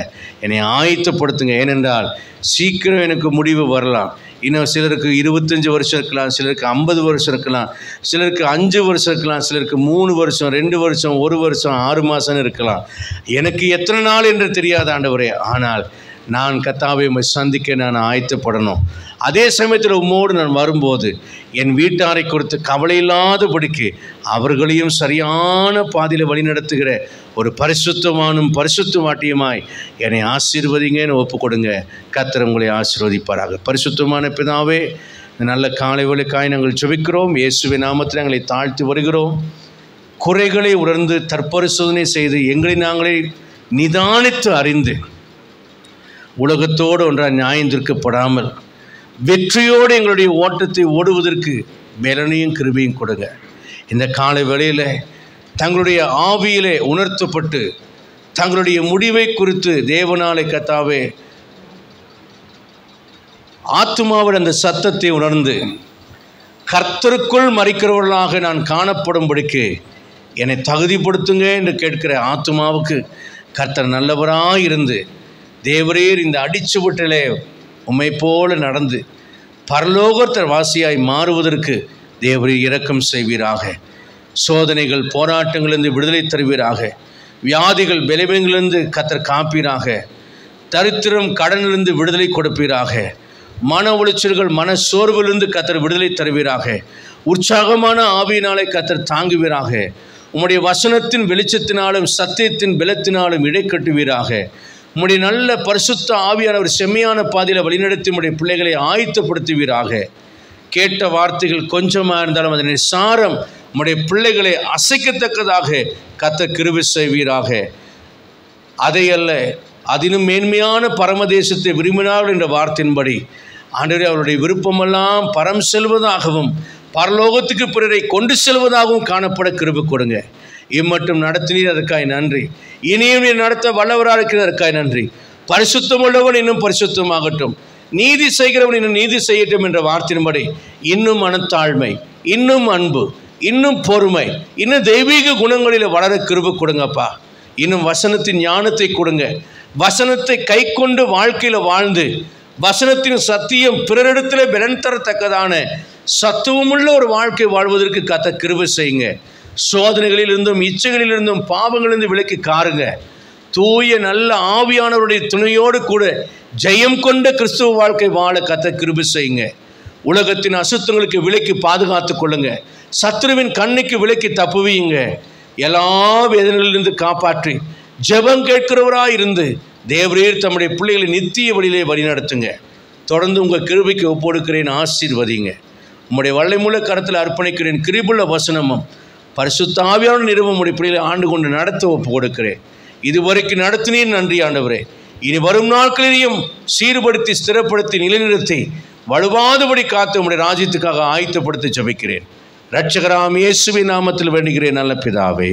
என்னை ஆயத்தப்படுத்துங்க. ஏனென்றால் சீக்கிரம் எனக்கு முடிவு வரலாம். இன்னும் சிலருக்கு 25 வருஷம் இருக்கலாம், சிலருக்கு 50 வருஷம் இருக்கலாம், சிலருக்கு 5 வருஷம் இருக்கலாம், சிலருக்கு 3 வருஷம், 2 வருஷம், 1 வருஷம், 6 மாதம்னு இருக்கலாம். எனக்கு எத்தனை நாள் என்று தெரியாத ஆண்டவரே, ஆனால் நான் கர்த்தாவை உம்மை சந்திக்க நான் ஆயத்தப்படணும். அதே சமயத்தில் உம்மோடு நான் வரும்போது என் வீட்டாரை குறித்து கவலையில்லாதபடிக்கு அவர்களையும் சரியான பாதையில் வழிநடத்துகிற ஒரு பரிசுத்தமானும் பரிசுத்தமாட்டியுமாய் என்னை ஆசீர்வதிங்கன்னு ஒப்பு கொடுங்க. கர்த்தர் உங்களை ஆசீர்வதிப்பாராக. பரிசுத்தமான பிதாவே, இந்த நல்ல காலை வேளைக்காய் நாங்கள் ஜெபிக்கிறோம். இயேசுவின் நாமத்தில் எங்களை தாழ்த்தி வருகிறோம். குறைகளை உணர்ந்து தற்பரிசோதனை செய்து எங்களை நாங்களே நிதானித்து அறிந்து உலகத்தோடு ஒன்றாக நியாயந்திருக்கப்படாமல் வெற்றியோடு எங்களுடைய ஓட்டத்தை ஓடுவதற்கு பலனையும் கிருபையும் கொடுங்க. இந்த காலை வேளையில் தங்களுடைய ஆவியிலே உணர்த்தப்பட்டு தங்களுடைய முடிவை குறித்து தேவனாலே கர்த்தாவே ஆத்துமாவில் அந்த சத்தத்தை உணர்ந்து கர்த்தருக்குள் மரிக்கிறவர்களாக நான் காணப்படும்படிக்கு என்னை தகுதிப்படுத்துங்க என்று கேட்கிற ஆத்துமாவுக்கு கர்த்தர் நல்லவராக இருந்து தேவரீர் இந்த அடிச்சுவட்டிலே உம்மை போல நடந்து பரலோகத்தர் வாசியாய் மாறுவதற்கு தேவரீர் இரக்கம் செய்வீராக. சோதனைகள் போராட்டங்களிலிருந்து விடுதலை தருவீராக. வியாதிகள் பலவீனங்களிலிருந்து கர்த்தர் காப்பீராக. தரித்திரம் கடனிலிருந்து விடுதலை கொடுப்பீராக. மன உளைச்சல்கள் மன சோர்விலிருந்து கர்த்தர் விடுதலை தருவீராக. உற்சாகமான ஆவியினாலே கர்த்தர் தாங்குவீராக. உம்முடைய வசனத்தின் வெளிச்சத்தினாலும் சத்தியத்தின் பலத்தினாலும் இடை கட்டுவீராக. உம்முடைய நல்ல பரிசுத்த ஆவியான ஒரு செம்மையான பாதையில் வழிநடத்தி உம்முடைய பிள்ளைகளை ஆயத்தப்படுத்துவீராக. கேட்ட வார்த்தைகள் கொஞ்சமாக இருந்தாலும் அதனை சாரம் உம்முடைய பிள்ளைகளை அசைக்கத்தக்கதாக கர்த்தர் கிருபை செய்வீராக. அதையல்ல, அதிலும் மேன்மையான பரமதேசத்தை விரும்பினார்கள் என்ற வார்த்தையின்படி ஆண்டவரே, அவருடைய விருப்பமெல்லாம் பரம் செல்வதாகவும் பரலோகத்துக்கு பிறரை கொண்டு செல்வதாகவும் காணப்பட கிருபை கொடுங்க. இம்மட்டும் நடத்தினீர், அதற்காய் நன்றி. இனியும் நடத்த வல்லவராக இருக்கிறதற்காய் நன்றி. பரிசுத்தம் உள்ளவன் இன்னும் பரிசுத்தமாகட்டும், நீதி செய்கிறவன் இன்னும் நீதி செய்யட்டும் என்ற வார்த்தையின்படி இன்னும் மனத்தாழ்மை, இன்னும் அன்பு, இன்னும் பொறுமை, இன்னும் தெய்வீக குணங்களில் வளர கிருபை கொடுங்கப்பா. இன்னும் வசனத்தின் ஞானத்தை கொடுங்க. வசனத்தை கை கொண்டு வாழ்க்கையில் வாழ்ந்து வசனத்தின் சத்தியம் பிறரிடத்தில் பலன் தரத்தக்கதான சத்துவமுள்ள ஒரு வாழ்க்கை வாழ்வதற்கு கர்த்தர் கிருபை செய்யுங்க. சோதனைகளிலிருந்தும் இச்சைகளிலிருந்தும் பாவங்களிலிருந்து விலக்கி காருங்க. தூய நல்ல ஆவியானவருடைய துணையோடு கூட ஜெயம் கொண்ட கிறிஸ்துவ வாழ்க்கை வாழ கர்த்தர் கிருபை செய்யுங்க. உலகத்தின் அசுத்தங்களுக்கு விலக்கி பாதுகாத்து கொள்ளுங்க. சத்துருவின் கண்ணுக்கு விலக்கி தப்புவீங்க. எல்லா வேதனைகளிலிருந்து காப்பாற்றி ஜெபம் கேட்கிறவராக இருந்து தேவரீர் தம்முடைய பிள்ளைகளை நித்திய வழியிலே வழிநடத்துங்க. தொடர்ந்து உங்கள் கிருபைக்கு ஒப்புக்கொடுக்கிறேன், ஆசீர்வதிங்க. உம்முடைய வல்லமையுள்ள கரத்தில் அர்ப்பணிக்கிறேன். கிருபையுள்ள வசனமும் பரிசுத்த ஆவியான நிறுவனம் உம்முடைய பிள்ளைகளை ஆண்டு கொண்டு நடத்த ஒப்பு கொடுக்கிறேன். இதுவரைக்கும் நடத்தினீர், நன்றி ஆண்டவரே. இனி வரும் நாட்களிலேயும் சீர்படுத்தி ஸ்திரப்படுத்தி நிலைநிறுத்தி வலுவாதபடி காத்து உம்முடைய ராஜ்யத்துக்காக ஆயத்தப்படுத்தி ஜெபிக்கிறேன். இரட்சகராம் இயேசுவின் நாமத்தில் வேண்டுகிறேன் நல்ல பிதாவே.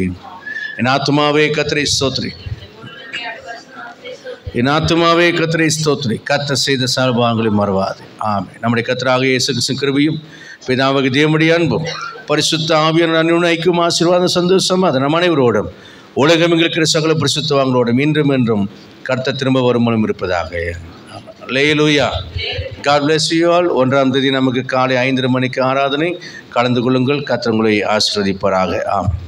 என் ஆத்துமாவே கர்த்தரை ஸ்தோத்திரி, என் ஆத்துமாவே கர்த்தரை ஸ்தோத்திரி. கர்த்தர் செய்த சர்வாங்களை மறவாது. ஆமென். நம்முடைய கர்த்தராக இயேசு கிறிஸ்துவின் கிருபையும் பிதாவாகிய தேவனுடைய அன்பும் பரிசுத்த ஆவியான அன்பின் ஐக்கியம் ஆசீர்வாதம் சந்தோஷம் அது நம் அனைவரோடும் உலகம் இருக்கிற சகல பரிசுத்தவான்களோடும் இன்றும் என்றும் கர்த்தர் திரும்ப வருமானம் இருப்பதாக. அல்லேலூயா. God bless you all. 1ஆம் தேதி நமக்கு காலை 5:30 மணிக்கு ஆராதனை. கலந்து கொள்ளுங்கள். கர்த்தர் உங்களை ஆசீர்வதிப்பாராக. ஆமென்.